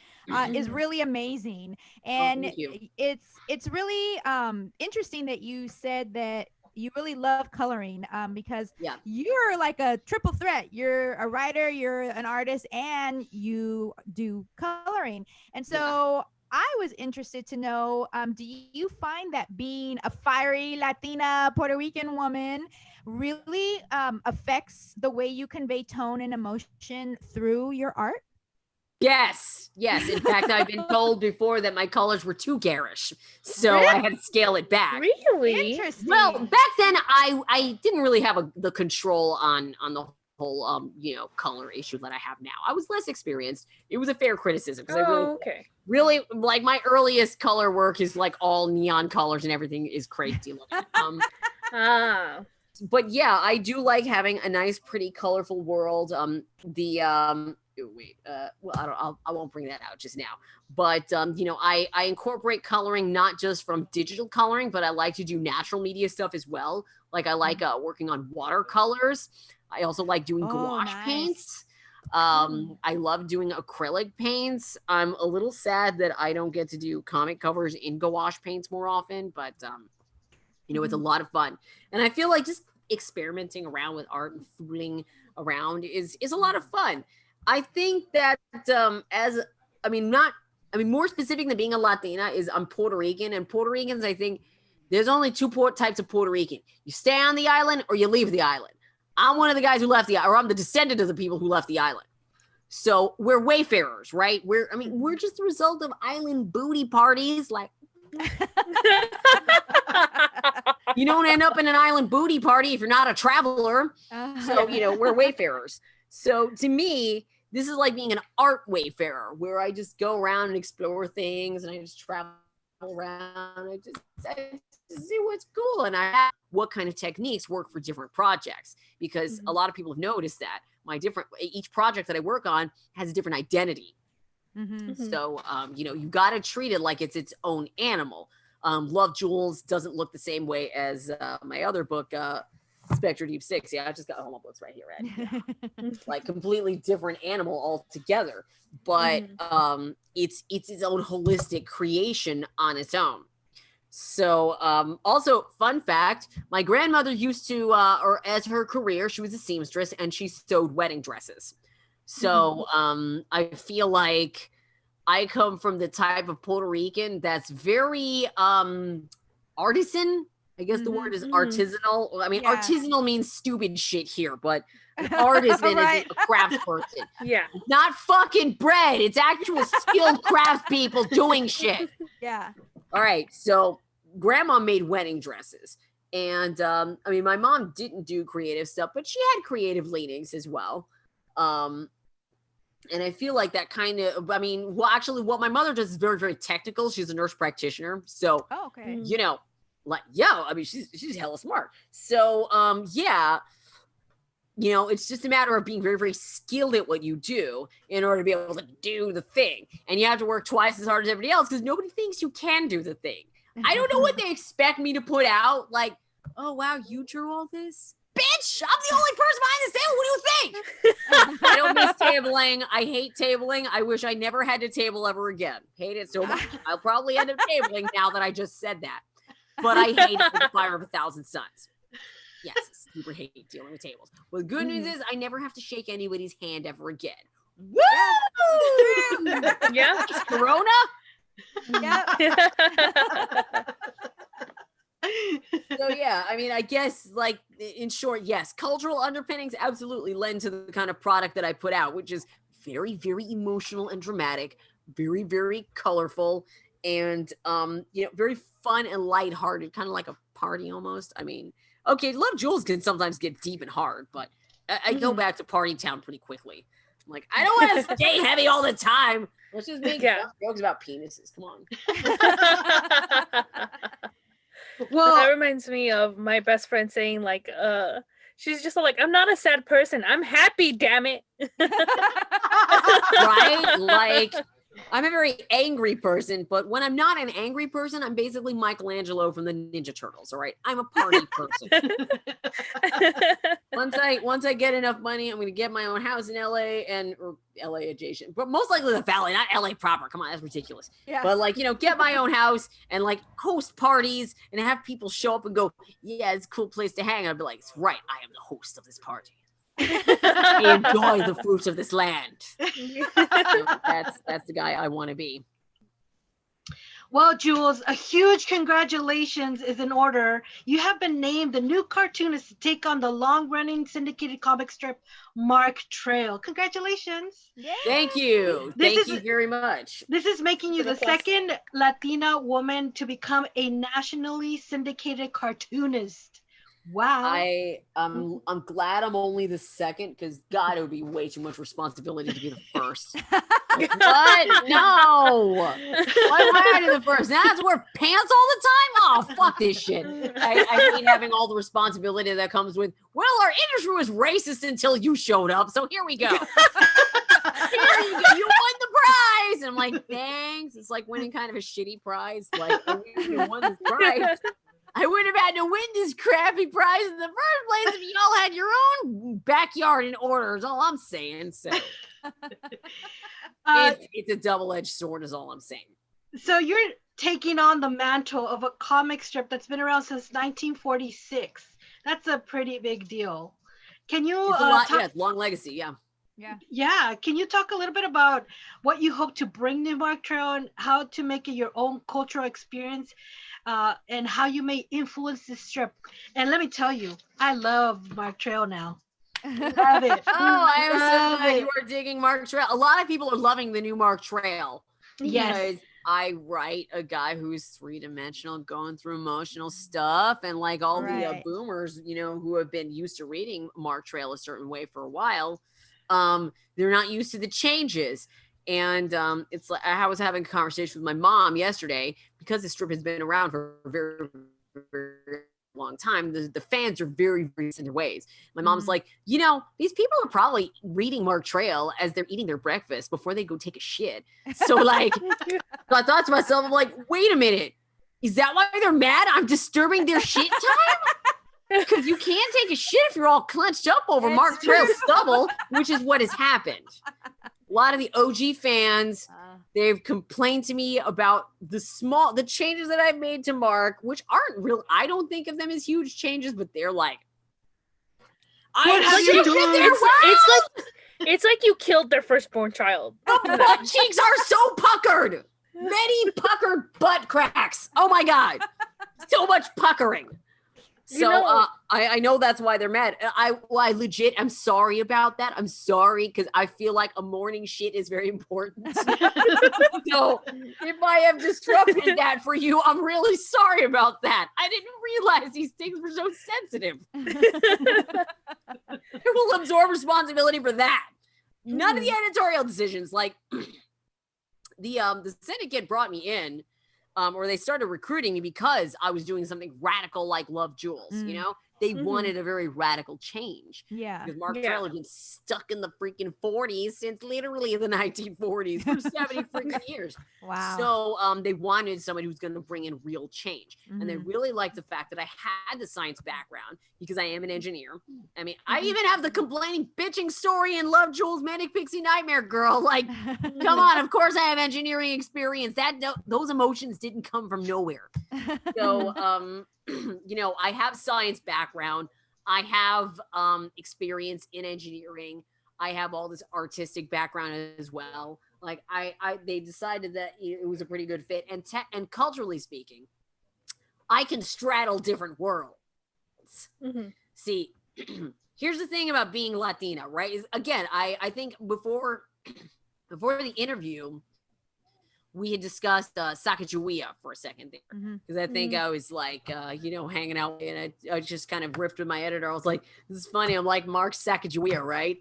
is really amazing. And it's really interesting that you said that you really love coloring because you're like a triple threat. You're a writer, you're an artist, and you do coloring. And so I was interested to know, do you find that being a fiery Latina Puerto Rican woman really affects the way you convey tone and emotion through your art? Yes. In fact, I've been told before that my colors were too garish, so I had to scale it back. Really? Interesting. Well, back then I didn't really have the control on the whole color issue that I have now. I was less experienced. It was a fair criticism because really like my earliest color work is like all neon colors and everything is crazy looking. But I do like having a nice, pretty, colorful world. wait, well, I won't bring that out just now, but you know, I incorporate coloring not just from digital coloring, but I like to do natural media stuff as well. Like I like working on watercolors. I also like doing gouache paints. I love doing acrylic paints. I'm a little sad that I don't get to do comic covers in gouache paints more often, but you know, it's a lot of fun. And I feel like just experimenting around with art and fooling around is a lot of fun. I think that more specific than being a Latina is I'm Puerto Rican, and Puerto Ricans, I think there's only two types of Puerto Rican. You stay on the island or you leave the island. I'm one of the guys who left or I'm the descendant of the people who left the island. So we're wayfarers, right? We're just the result of island booty parties. Like, you don't end up in an island booty party if you're not a traveler. So, you know, we're wayfarers. So to me, this is like being an art wayfarer where I just go around and explore things and I just travel around. I just see what's cool and what kind of techniques work for different projects, because a lot of people have noticed that each project that I work on has a different identity. So, you know, you got to treat it like it's its own animal. Love Jules doesn't look the same way as my other book, Spectre Deep Six. Yeah, I just got home books right here, right? Like completely different animal altogether, but it's its own holistic creation on its own. So also fun fact, my grandmother used to, or as her career, she was a seamstress and she sewed wedding dresses. So I feel like I come from the type of Puerto Rican that's very artisan. I guess the word is artisanal. I mean, artisanal means stupid shit here, but an artisan is a craftsperson. Yeah. Not fucking bread. It's actual skilled craft people doing shit. Yeah. All right. So grandma made wedding dresses. And I mean, my mom didn't do creative stuff, but she had creative leanings as well. And I feel like that kind of, I mean, well, actually what my mother does is very, very technical. She's a nurse practitioner. So, you know, like, I mean, she's hella smart. So, yeah, you know, it's just a matter of being very, very skilled at what you do in order to be able to do the thing. And you have to work twice as hard as everybody else because nobody thinks you can do the thing. I don't know what they expect me to put out. Like, oh, wow, you drew all this? Bitch, I'm the only person behind the table. What do you think? I don't miss tabling. I hate tabling. I wish I never had to table ever again. Hate it so much. I'll probably end up tabling now that I just said that. But I hate it for the fire of 1,000 suns. Yes, super hate dealing with tables. Well, the good news is I never have to shake anybody's hand ever again. Woo! Yeah. Corona? Yeah. So yeah, I mean, I guess like in short, yes, cultural underpinnings absolutely lend to the kind of product that I put out, which is very, very emotional and dramatic, very, very colorful, and you know, very fun and lighthearted, kind of like a party almost. I mean, okay, Love Jules can sometimes get deep and hard, but I go back to Party Town pretty quickly. I'm like, I don't want to stay heavy all the time. Let's just make jokes about penises. Come on. Well, that reminds me of my best friend saying like, she's just like, I'm not a sad person. I'm happy, damn it. Right? Like, I'm a very angry person, but when I'm not an angry person, I'm basically Michelangelo from the Ninja Turtles. All right, I'm a party person. Once I get enough money, I'm going to get my own house in LA or LA adjacent, but most likely the Valley, not LA proper. Come on, that's ridiculous. Yeah. But like, you know, get my own house and like host parties and have people show up and go, yeah, it's a cool place to hang. I'd be like, it's right, I am the host of this party. Enjoy the fruits of this land. That's the guy I want to be. Well, Jules, a huge congratulations is in order. You have been named the new cartoonist to take on the long-running syndicated comic strip Mark Trail. Congratulations. Yeah. Thank you. Thank you very much. This is making you the second Latina woman to become a nationally syndicated cartoonist. Wow. I'm glad I'm only the second, because God, it would be way too much responsibility to be the first. Like, what? No. Why am I the first? Now I have to wear pants all the time? Oh, fuck this shit. I hate having all the responsibility that comes with, well, our industry was racist until you showed up, so here we go. Here you go. You won the prize. And I'm like, thanks. It's like winning kind of a shitty prize. Like, I won this prize. I wouldn't have had to win this crappy prize in the first place if y'all had your own backyard in order, is all I'm saying. So it's a double-edged sword, is all I'm saying. So you're taking on the mantle of a comic strip that's been around since 1946. That's a pretty big deal. Can you it's long legacy, yeah. Can you talk a little bit about what you hope to bring to Mark Trail and how to make it your own cultural experience, and how you may influence this strip? And let me tell you, I love Mark Trail now. Love it. I am so glad you are digging Mark Trail. A lot of people are loving the new Mark Trail. Yes. Because I write a guy who's three-dimensional, going through emotional stuff, and like all the boomers, who have been used to reading Mark Trail a certain way for a while, they're not used to the changes. And it's like I was having a conversation with my mom yesterday because the strip has been around for a very, very long time. The fans are very, very in their ways. My mom's like, these people are probably reading Mark Trail as they're eating their breakfast before they go take a shit. So like, I thought to myself, I'm like, wait a minute, is that why they're mad? I'm disturbing their shit time? Because you can't take a shit if you're all clenched up over Mark Trail stubble, which is what has happened. A lot of the OG fans, they've complained to me about the changes that I've made to Mark, which aren't real. I don't think of them as huge changes, but they're like, it's like you killed their firstborn child. The butt cheeks are so puckered. Many puckered butt cracks. Oh my God. So much puckering. So I know that's why they're mad. I legit am sorry about that. I'm sorry because I feel like a morning shit is very important. So if I have disrupted that for you, I'm really sorry about that. I didn't realize these things were so sensitive. I will absorb responsibility for that. None of the editorial decisions, like the syndicate brought me in. Or they started recruiting me because I was doing something radical like Love Jules, They wanted a very radical change. Yeah. Because Mark Trail had been stuck in the freaking 40s since literally the 1940s for 70 freaking years. Wow. So they wanted somebody who's going to bring in real change. And they really liked the fact that I had the science background because I am an engineer. I mean, I even have the complaining bitching story in Love Jules Manic Pixie Nightmare Girl. Like, come on, of course I have engineering experience. Those emotions didn't come from nowhere. So, I have science background. I have experience in engineering. I have all this artistic background as well. Like they decided that it was a pretty good fit. And culturally speaking, I can straddle different worlds. See, here's the thing about being Latina, right? Is again, I think before the interview, we had discussed Sacagawea for a second there. Because I think I was like, hanging out, and I just kind of riffed with my editor. I was like, this is funny. I'm like Mark Sacagawea, right?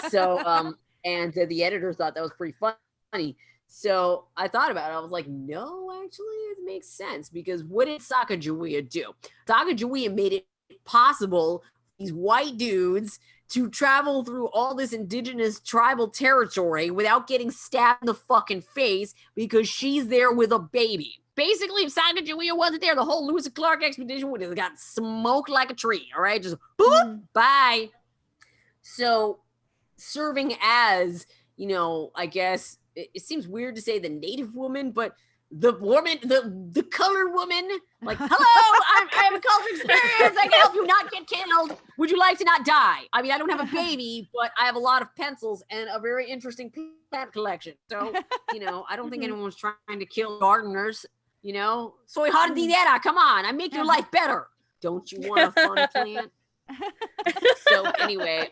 So, and the editor thought that was pretty funny. So I thought about it. I was like, no, actually, it makes sense. Because what did Sacagawea do? Sacagawea made it possible for these white dudes to travel through all this indigenous tribal territory without getting stabbed in the fucking face because she's there with a baby. Basically, if Sacagawea wasn't there, the whole Lewis and Clark expedition would have got smoked like a tree. All right, just boop, bye. So serving as, I guess it seems weird to say the native woman, but the woman, the colored woman, like, hello, I have a cultural experience. I can help you not get killed. Would you like to not die? I mean, I don't have a baby, but I have a lot of pencils and a very interesting plant collection. So, I don't think anyone was trying to kill gardeners, Soy jardinera, come on, I make your life better. Don't you want a fun plant? So anyway,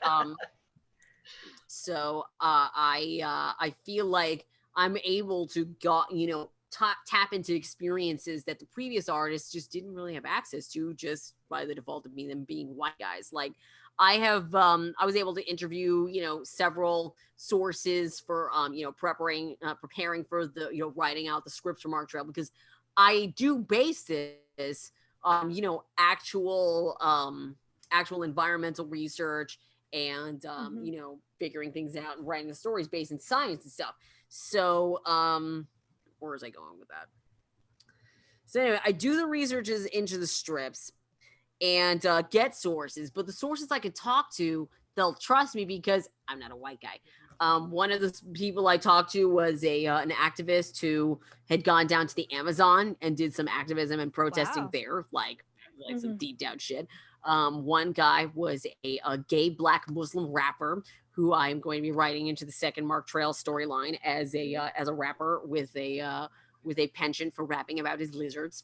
I feel like I'm able to tap into experiences that the previous artists just didn't really have access to, just by the default of them being white guys. Like I was able to interview, several sources for, preparing for the, writing out the scripts for Mark Trail, because I do base this, actual environmental research and you know, figuring things out and writing the stories based in science and stuff. So where was I going with that? So anyway, I do the researches into the strips and get sources, but the sources I could talk to, they'll trust me because I'm not a white guy. One of the people I talked to was an activist who had gone down to the Amazon and did some activism and protesting there, like some deep down shit. One guy was a gay Black Muslim rapper who I'm going to be writing into the second Mark Trail storyline as a rapper with a penchant for rapping about his lizards,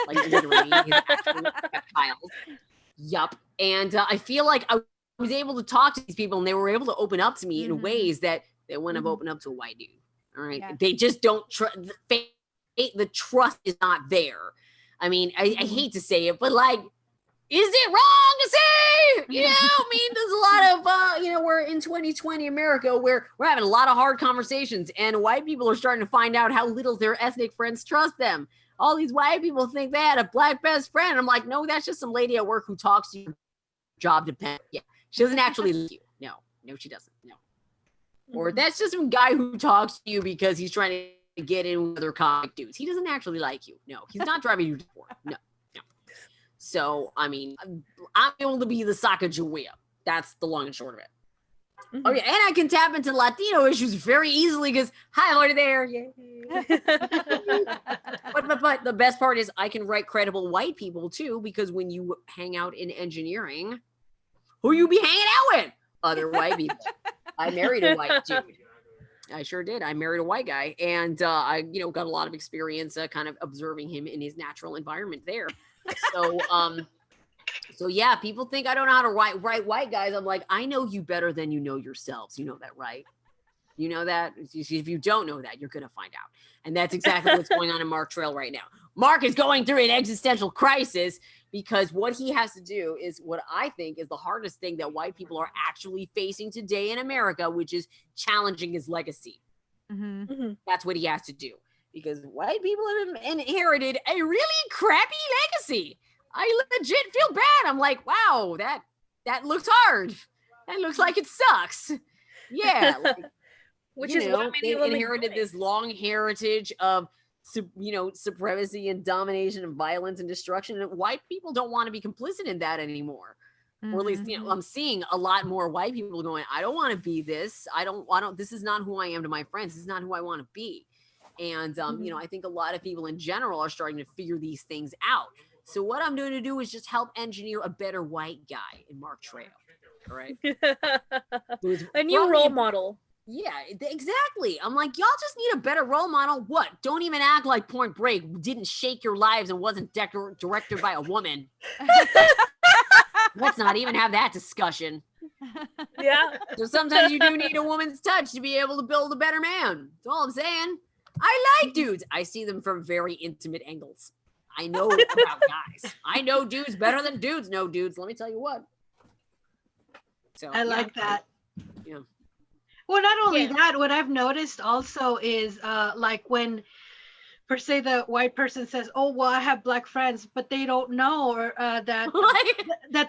like literally his actual reptiles. Yup. And I feel like I was able to talk to these people and they were able to open up to me in ways that they wouldn't have opened up to a white dude. All right. Yeah. They just don't trust. The trust is not there. I mean, I hate to say it, but like, is it wrong to say? You know, I mean, there's a lot of, you know, we're in 2020 America where we're having a lot of hard conversations and white people are starting to find out how little their ethnic friends trust them. All these white people think they had a Black best friend. And I'm like, no, that's just some lady at work who talks to you. Job dependent. Yeah. She doesn't actually like you. No, she doesn't. No. Or that's just some guy who talks to you because he's trying to get in with other comic dudes. He doesn't actually like you. No, he's not driving you to work. No. So, I mean, I'm able to be the Sacagawea. That's the long and short of it. Oh, yeah. And I can tap into Latino issues very easily because, hi, over there. Yeah. but the best part is I can write credible white people, too, because when you hang out in engineering, who you be hanging out with? Other white people. I married a white dude. I sure did. I married a white guy. And I, you know, got a lot of experience kind of observing him in his natural environment there. So yeah, people think I don't know how to write white guys. I'm like, I know you better than you know yourselves. You know that, right? You know that? If you don't know that, you're going to find out. And that's exactly what's going on in Mark Trail right now. Mark is going through an existential crisis because what he has to do is what I think is the hardest thing that white people are actually facing today in America, which is challenging his legacy. That's what he has to do. Because white people have inherited a really crappy legacy. I legit feel bad. I'm like, wow, that looks hard. That looks like it sucks. Yeah. Like, which is why they inherited this long heritage of, you know, supremacy and domination and violence and destruction. And white people don't want to be complicit in that anymore. Or at least, you know, I'm seeing a lot more white people going, I don't want to be this. I don't, this is not who I am to my friends. This is not who I want to be. And, you know, I think a lot of people in general are starting to figure these things out. So what I'm going to do is just help engineer a better white guy in Mark Trail. All right. A new role model. Yeah, exactly. I'm like, y'all just need a better role model. What? Don't even act like Point Break didn't shake your lives and wasn't directed by a woman. Let's not even have that discussion. Yeah. So sometimes you do need a woman's touch to be able to build a better man. That's all I'm saying. I like dudes. I see them from very intimate angles. I know about guys. I know dudes better than dudes know dudes. Let me tell you what. So I like that. Yeah. Well, not only that, what I've noticed also is like when, per se, the white person says, oh, well, I have Black friends, but they don't know or that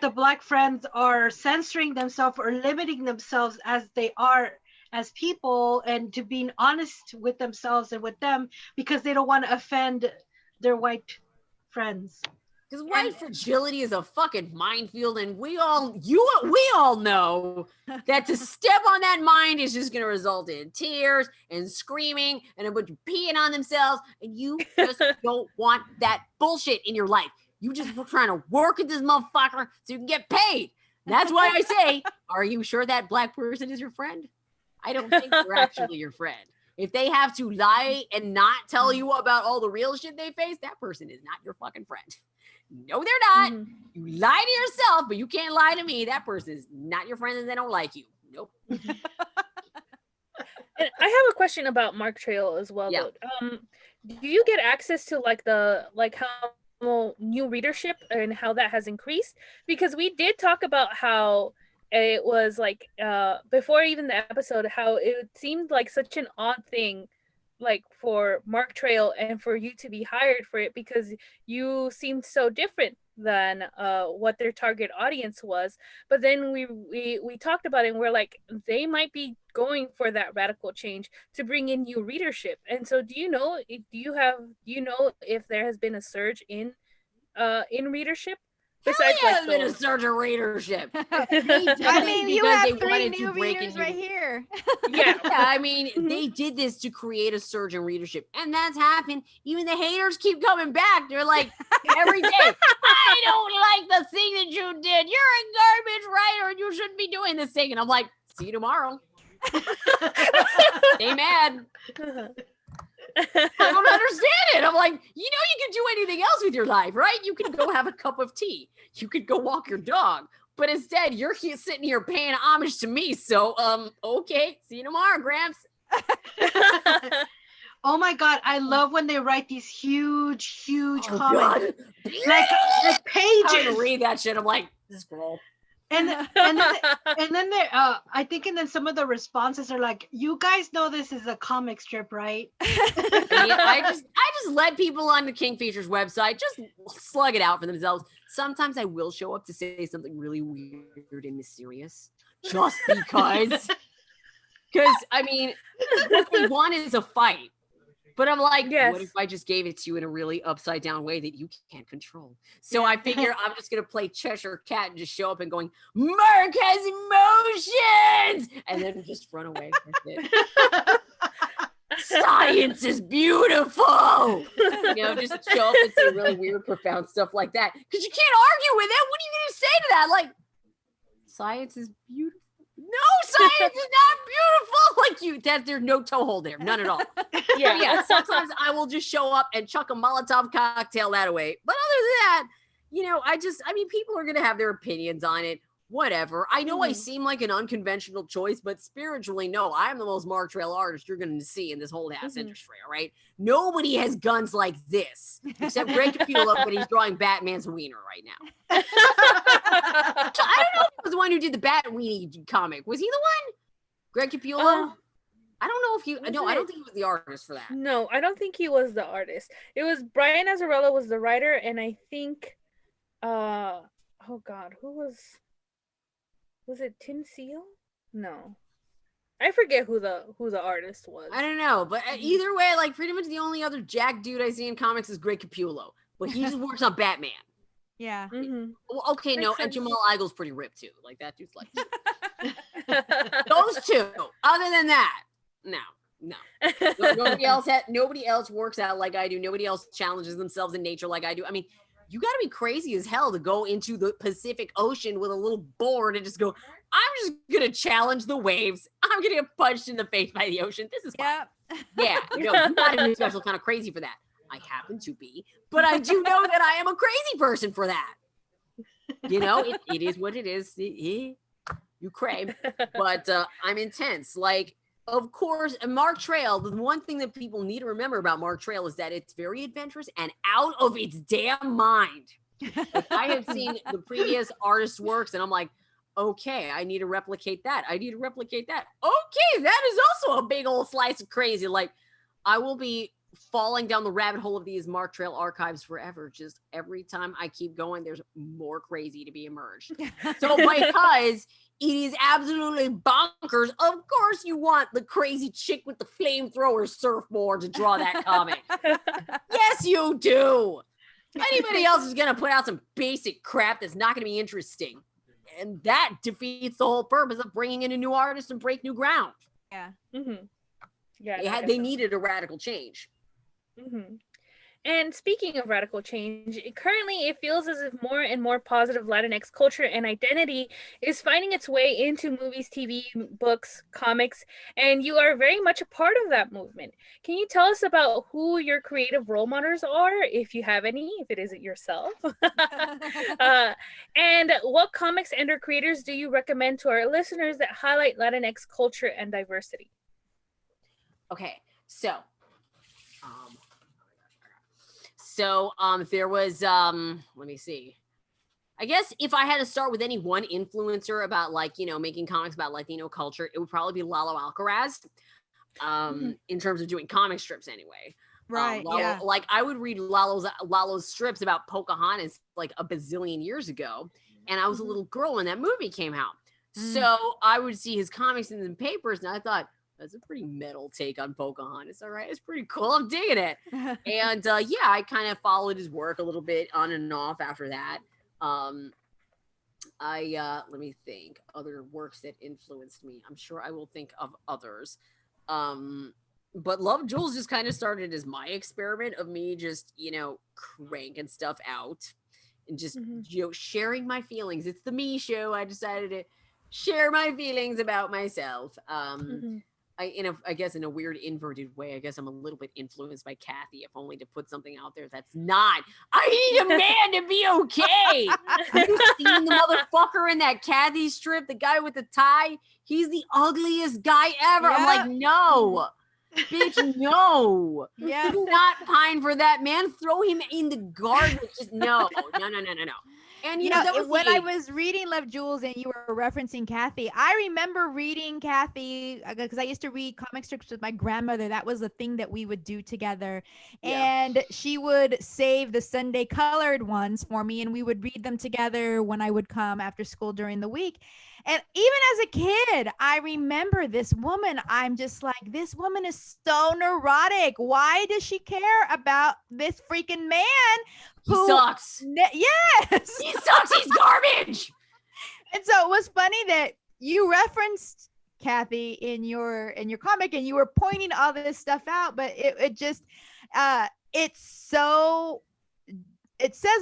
the Black friends are censoring themselves or limiting themselves as they are as people and to being honest with themselves and with them because they don't want to offend their white friends. Because white fragility is a fucking minefield, and we all know that to step on that mind is just going to result in tears and screaming and a bunch of peeing on themselves, and you just don't want that bullshit in your life. You just trying to work at this motherfucker so you can get paid. That's why I say, are you sure that Black person is your friend? I don't think they're actually your friend. If they have to lie and not tell you about all the real shit they face, that person is not your fucking friend. No, they're not. You lie to yourself, but you can't lie to me. That person is not your friend and they don't like you. Nope. And I have a question about Mark Trail as well. Yeah. Do you get access to how new readership and how that has increased? Because we did talk about how it was like before even the episode, how it seemed like such an odd thing like for Mark Trail and for you to be hired for it because you seemed so different what their target audience was. But then we talked about it, and we're like, they might be going for that radical change to bring in new readership. And so, do you know if there has been a surge in readership? Besides, like, been a surge of readership. I mean, you have 3 new readers right here. Yeah. I mean, they did this to create a surge in readership, and that's happened. Even the haters keep coming back. They're like, every day, I don't like the thing that you did. You're a garbage writer, and you shouldn't be doing this thing. And I'm like, see you tomorrow. Stay mad. I don't understand it. I'm like, you can do anything else with your life, right? You can go have a cup of tea. You could go walk your dog. But instead, you're here sitting here paying homage to me. So, okay. See you tomorrow, Gramps. Oh my God. I love when they write these huge comments. God. Like pages. I'm trying to read that shit. I'm like, scroll. And then they I think, and then some of the responses are like, you guys know this is a comic strip, right? I just let people on the Kingfisher's website just slug it out for themselves. Sometimes I will show up to say something really weird and mysterious, just because. Because I mean, what they want is a fight. But I'm like, what if I just gave it to you in a really upside down way that you can't control? So I figure I'm just going to play Cheshire Cat and just show up and going, Mark has emotions! And then just run away. That's it. Science is beautiful! Just show up and say really weird, profound stuff like that. Because you can't argue with it. What are you going to say to that? Like, science is beautiful. No, science is not beautiful. There's no toehold there, none at all. Yeah. Sometimes I will just show up and chuck a Molotov cocktail that away. But other than that, people are gonna have their opinions on it. Whatever. I know I seem like an unconventional choice, but spiritually, no, I am the most Mark Trail artist you're going to see in this whole ass industry, all right? Nobody has guns like this, except Greg Capullo, but he's drawing Batman's wiener right now. I don't know if he was the one who did the Bat Weenie comic. Was he the one? Greg Capullo? I don't know if he... No, I don't think he was the artist for that. No, I don't think he was the artist. It was Brian Azzarello was the writer, and I think... oh, God, who was... Was it Tim Seal? No. I forget who the artist was. I don't know, but either way, like pretty much the only other jack dude I see in comics is Greg Capullo, but he just works on Batman. Yeah. Well, okay, no, and Jamal Eigel's pretty ripped too. Like that dude's like those two. Other than that, no. Nobody else works out like I do. Nobody else challenges themselves in nature like I do. I mean, you got to be crazy as hell to go into the Pacific Ocean with a little board and just go, I'm just going to challenge the waves. I'm going to get punched in the face by the ocean. This is fun. Yeah. You got to be special kind of crazy for that. I happen to be, but I do know that I am a crazy person for that. It is what it is. You crave, but I'm intense. Like, of course, Mark Trail, the one thing that people need to remember about Mark Trail is that it's very adventurous and out of its damn mind. Like, I have seen the previous artist's works and I'm like, okay, I need to replicate that. Okay, that is also a big old slice of crazy. Like, I will be falling down the rabbit hole of these Mark Trail archives forever. Just every time I keep going, there's more crazy to be emerged. So because it is absolutely bonkers, of course you want the crazy chick with the flamethrower surfboard to draw that comic. Yes, you do. Anybody else is going to put out some basic crap that's not going to be interesting. And that defeats the whole purpose of bringing in a new artist and break new ground. Yeah. Yeah. They needed a radical change. And speaking of radical change, currently it feels as if more and more positive Latinx culture and identity is finding its way into movies, TV, books, comics, and you are very much a part of that movement. Can you tell us about who your creative role models are, if you have any, if it isn't yourself? And what comics and or creators do you recommend to our listeners that highlight Latinx culture and diversity? Okay, so there was, let me see. I guess if I had to start with any one influencer about making comics about Latino culture, it would probably be Lalo Alcaraz, in terms of doing comic strips anyway. Right. Lalo, Yeah. like I would read Lalo's strips about Pocahontas like a bazillion years ago, and I was a little girl when that movie came out. So I would see his comics in the papers, and I thought, that's a pretty metal take on Pocahontas. All right, it's pretty cool. I'm digging it. And yeah, I kind of followed his work a little bit on and off after that. Let me think, other works that influenced me. I'm sure I will think of others. But Love Jules just kind of started as my experiment of me just, cranking stuff out and just, sharing my feelings. It's the me show. I decided to share my feelings about myself. I guess in a weird inverted way, I guess I'm a little bit influenced by Kathy, if only to put something out there that's not. I need a man to be okay. Have you seen the motherfucker in that Kathy strip, the guy with the tie? He's the ugliest guy ever. I'm like, no, bitch, no. Yeah. Do not pine for that man. Throw him in the garbage. Just no. And when I was reading Love Jules and you were referencing Kathy, I remember reading Kathy because I used to read comic strips with my grandmother. That was the thing that we would do together. And she would save the Sunday colored ones for me, and we would read them together when I would come after school during the week. And even as a kid, I remember this woman. I'm just like, this woman is so neurotic. Why does she care about this freaking man? He sucks. Yes. He sucks. He's garbage. And so it was funny that you referenced Kathy in your comic and you were pointing all this stuff out, but it just it says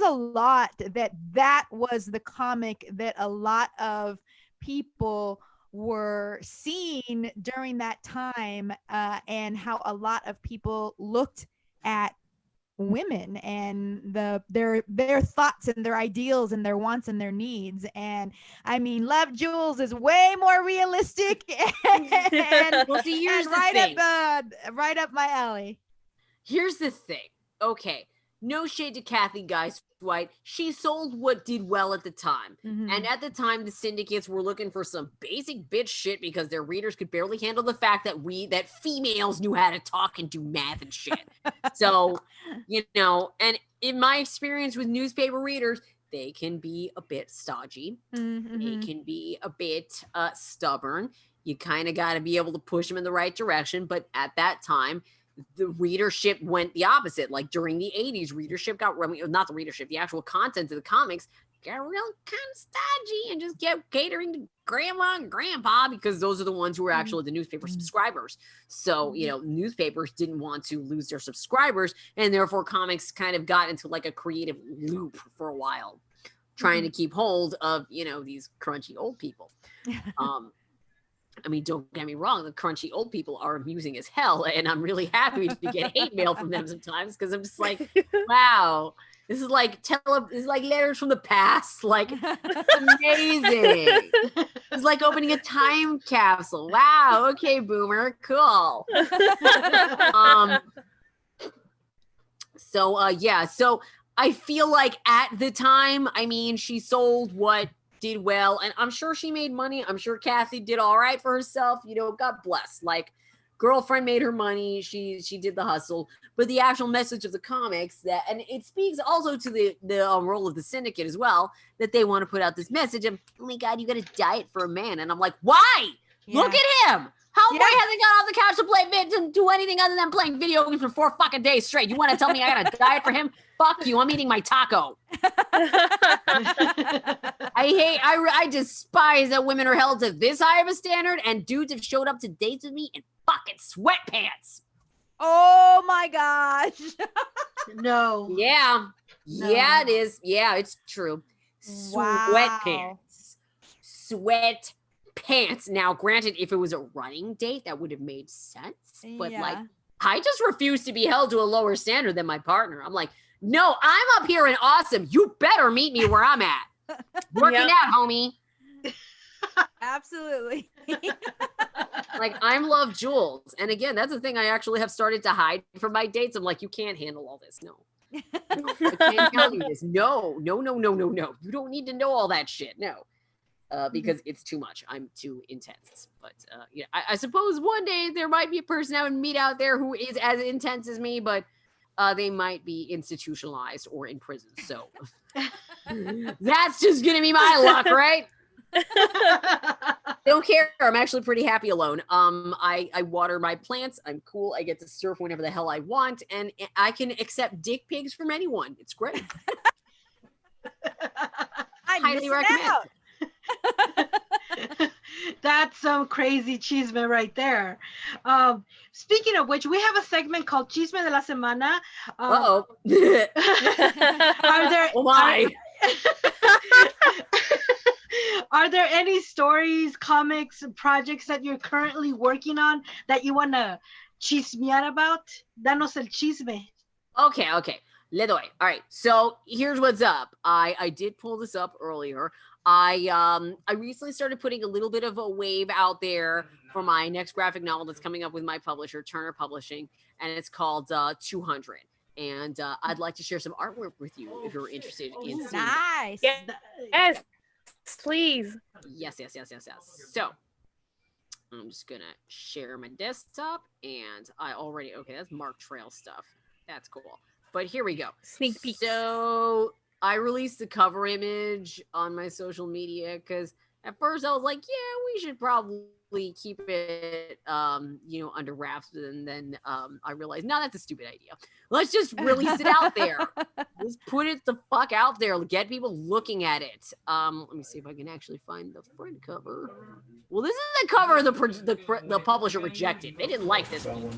a lot that was the comic that a lot of people were seeing during that time, and how a lot of people looked at women and their thoughts and their ideals and their wants and their needs. And I mean, Love Jules is way more realistic and, well, see, here's and right up my alley. Here's the thing. Okay, no shade to Kathy Guy White. She sold what did well at the time. And at the time, the syndicates were looking for some basic bitch shit because their readers could barely handle the fact that females knew how to talk and do math and shit. So, and in my experience with newspaper readers, they can be a bit stodgy. They can be a bit stubborn. You kind of got to be able to push them in the right direction. But at that time, the readership went the opposite. Like during the 80s, readership not the readership, the actual content of the comics got real kind of stodgy and just kept catering to grandma and grandpa because those are the ones who were actually the newspaper subscribers. So, newspapers didn't want to lose their subscribers, and therefore comics kind of got into like a creative loop for a while, trying to keep hold of, these crunchy old people. I mean, don't get me wrong, the crunchy old people are amusing as hell, and I'm really happy to get hate mail from them sometimes because I'm just like, wow, this is like letters from the past. Like, it's amazing. It's like opening a time capsule. Wow, okay, boomer, cool. So I feel like at the time, I mean, she sold what did well, and I'm sure she made money. I'm sure Kathy did all right for herself. God bless. Like, girlfriend made her money. She did the hustle. But the actual message of the comics and it speaks also to the role of the syndicate as well, that they want to put out this message of, oh my God, you got to diet for a man. And I'm like, why? Yeah. Look at him. Homeboy hasn't got off the couch to to do anything other than playing video games for 4 fucking days straight. You want to tell me I got to diet for him? Fuck you. I'm eating my taco. I despise that women are held to this high of a standard and dudes have showed up to dates with me in fucking sweatpants. Oh my gosh. No. Yeah. No. Yeah, it is. Yeah, it's true. Wow. Sweatpants. Now, granted, if it was a running date, that would have made sense. But I just refuse to be held to a lower standard than my partner. I'm like, no, I'm up here and awesome. You better meet me where I'm at. Working out, homie. Absolutely. Like, I'm Love Jules. And again, that's the thing I actually have started to hide from my dates. I'm like, you can't handle all this. No, I can't tell you this. No. You don't need to know all that shit. No. Because it's too much. I'm too intense. But I suppose one day there might be a person I would meet out there who is as intense as me, but they might be institutionalized or in prison. So that's just gonna be my luck, right? Don't care. I'm actually pretty happy alone. I water my plants. I'm cool. I get to surf whenever the hell I want, and I can accept dick pics from anyone. It's great. I highly recommend. That's some crazy chisme right there. Speaking of which, we have a segment called Chisme de la Semana. Uh-oh. Are there? Oh my. Are there any stories, comics, projects that you're currently working on that you want to chismear about? Danos el chisme. Okay. Le doy. All right. So here's what's up. I did pull this up earlier. I recently started putting a little bit of a wave out there for my next graphic novel that's coming up with my publisher, Turner Publishing, and it's called 200. And I'd like to share some artwork with you if you're interested in seeing Nice. Yes, please. Yes. So I'm just gonna share my desktop, and okay, that's Mark Trail stuff. That's cool. But here we go. Sneak peek. So I released the cover image on my social media because at first I was like, yeah, we should probably keep it, under wraps. And then I realized, no, that's a stupid idea. Let's just release it out there. Let's put it the fuck out there. Get people looking at it. Let me see if I can actually find the front cover. Well, this is the cover the publisher rejected. They didn't like this one.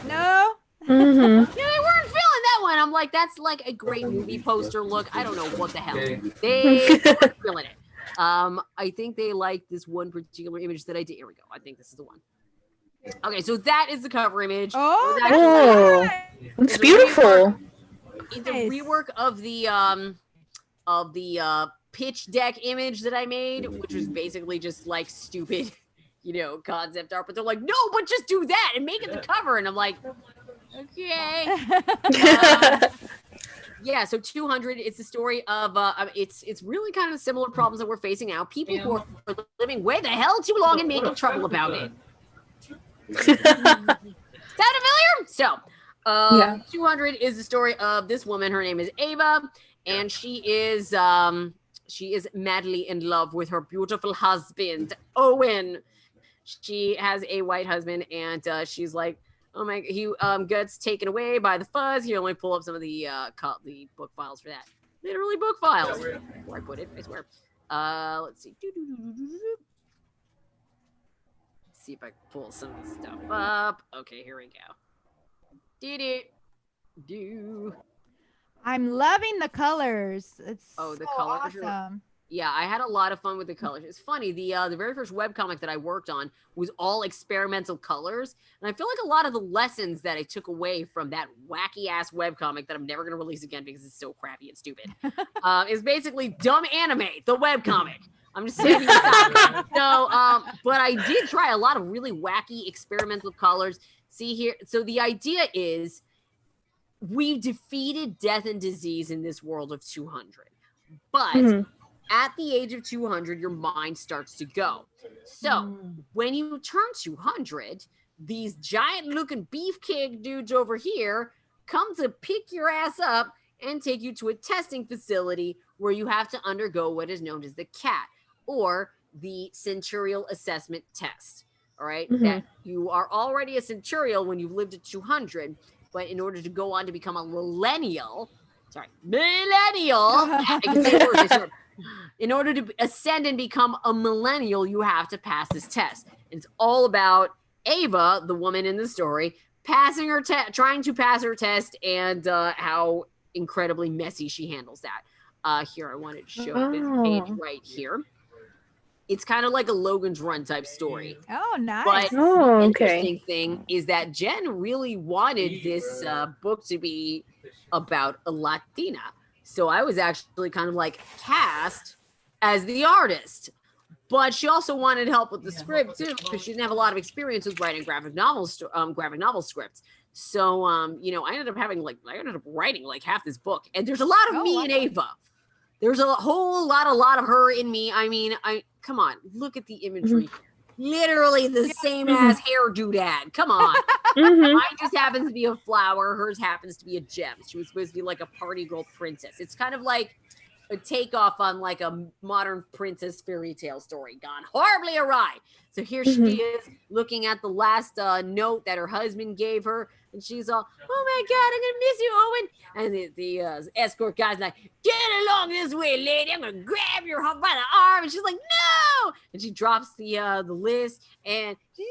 No. Mm-hmm. Yeah, they weren't feeling that one. I'm like, that's like a great movie poster look. I don't know what the hell. They weren't feeling it. I think they like this one particular image that I did. Here we go. I think this is the one. Okay, so that is the cover image. Oh, it's beautiful. It's a rework of the pitch deck image that I made, which was basically just like stupid, concept art. But they're like, no, but just do that and make it the cover. And I'm like, okay. Yeah, so 200, it's the story of, it's really kind of similar problems that we're facing now. People who are living way the hell too long and making trouble about it. Sound familiar? So, 200 is the story of this woman. Her name is Ava, and she is madly in love with her beautiful husband, Owen. She has a white husband, and she's like, oh my, he gets taken away by the fuzz. Here, let me pull up some of the book files for that. Literally book files. Where I put it, I swear. Let's see. Let's see if I can pull some of the stuff up. Okay, here we go. Did it. I'm loving the colors. It's the so colors awesome. Yeah, I had a lot of fun with the colors. It's funny, the very first webcomic that I worked on was all experimental colors. And I feel like a lot of the lessons that I took away from that wacky ass webcomic that I'm never going to release again because it's so crappy and stupid is basically Dumb Anime, the webcomic. I'm just saying. So, but I did try a lot of really wacky experimental colors. See here. So the idea is we've defeated death and disease in this world of 200. But at the age of 200, your mind starts to go. So when you turn 200, these giant looking beefcake dudes over here come to pick your ass up and take you to a testing facility where you have to undergo what is known as the CAT, or the Centurial Assessment Test. All right, that you are already a centurial when you've lived to 200, but in order to go on to become a millennial, I can say words, in order to ascend and become a millennial, you have to pass this test. It's all about Ava, the woman in the story, passing her trying to pass her test, and how incredibly messy she handles that. Here, I wanted to show this page right here. It's kind of like a Logan's Run type story. Oh, nice. But the interesting thing is that Jen really wanted this book to be about a Latina. So I was actually kind of like cast as the artist. But she also wanted help with the script too, because she didn't have a lot of experience with writing graphic novel scripts. So I ended up writing like half this book. And there's a lot of me and Ava. There's a whole lot of her in me. I mean, come on, look at the imagery. literally the same ass hair doodad. Come on. Mhm. Mine just happens to be a flower. Hers happens to be a gem. She was supposed to be like a party girl princess. It's kind of like a takeoff on like a modern princess fairy tale story gone horribly awry. So here she is looking at the last note that her husband gave her, and she's all, "Oh my God, I'm gonna miss you, Owen." And the escort guy's like, "Get along this way, lady. I'm gonna grab your by the arm." And she's like, "No!" And she drops the list, and she's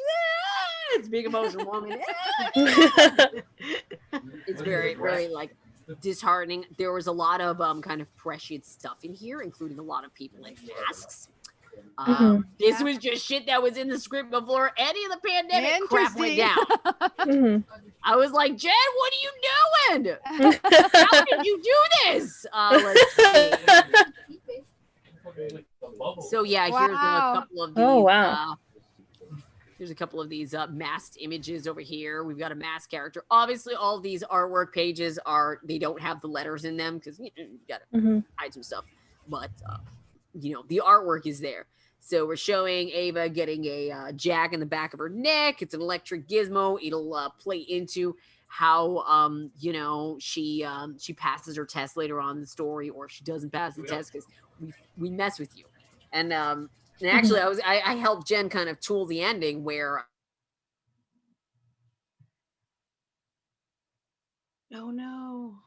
it's a big emotional moment. It's very, very like disheartening. There was a lot of kind of prescient stuff in here, including a lot of people in masks. This was just shit that was in the script before any of the pandemic crap went down. I was like, Jen, what are you doing? How did you do this? Let's see. So yeah, here's a couple of these. Oh, wow. Here's a couple of these masked images over here. We've got a masked character. Obviously, all of these artwork pages they don't have the letters in them because you gotta hide some stuff. But the artwork is there. So we're showing Ava getting a jack in the back of her neck. It's an electric gizmo. It'll play into how she passes her test later on in the story, or if she doesn't pass the test because we mess with you. And actually, I helped Jen kind of tool the ending where. Oh no.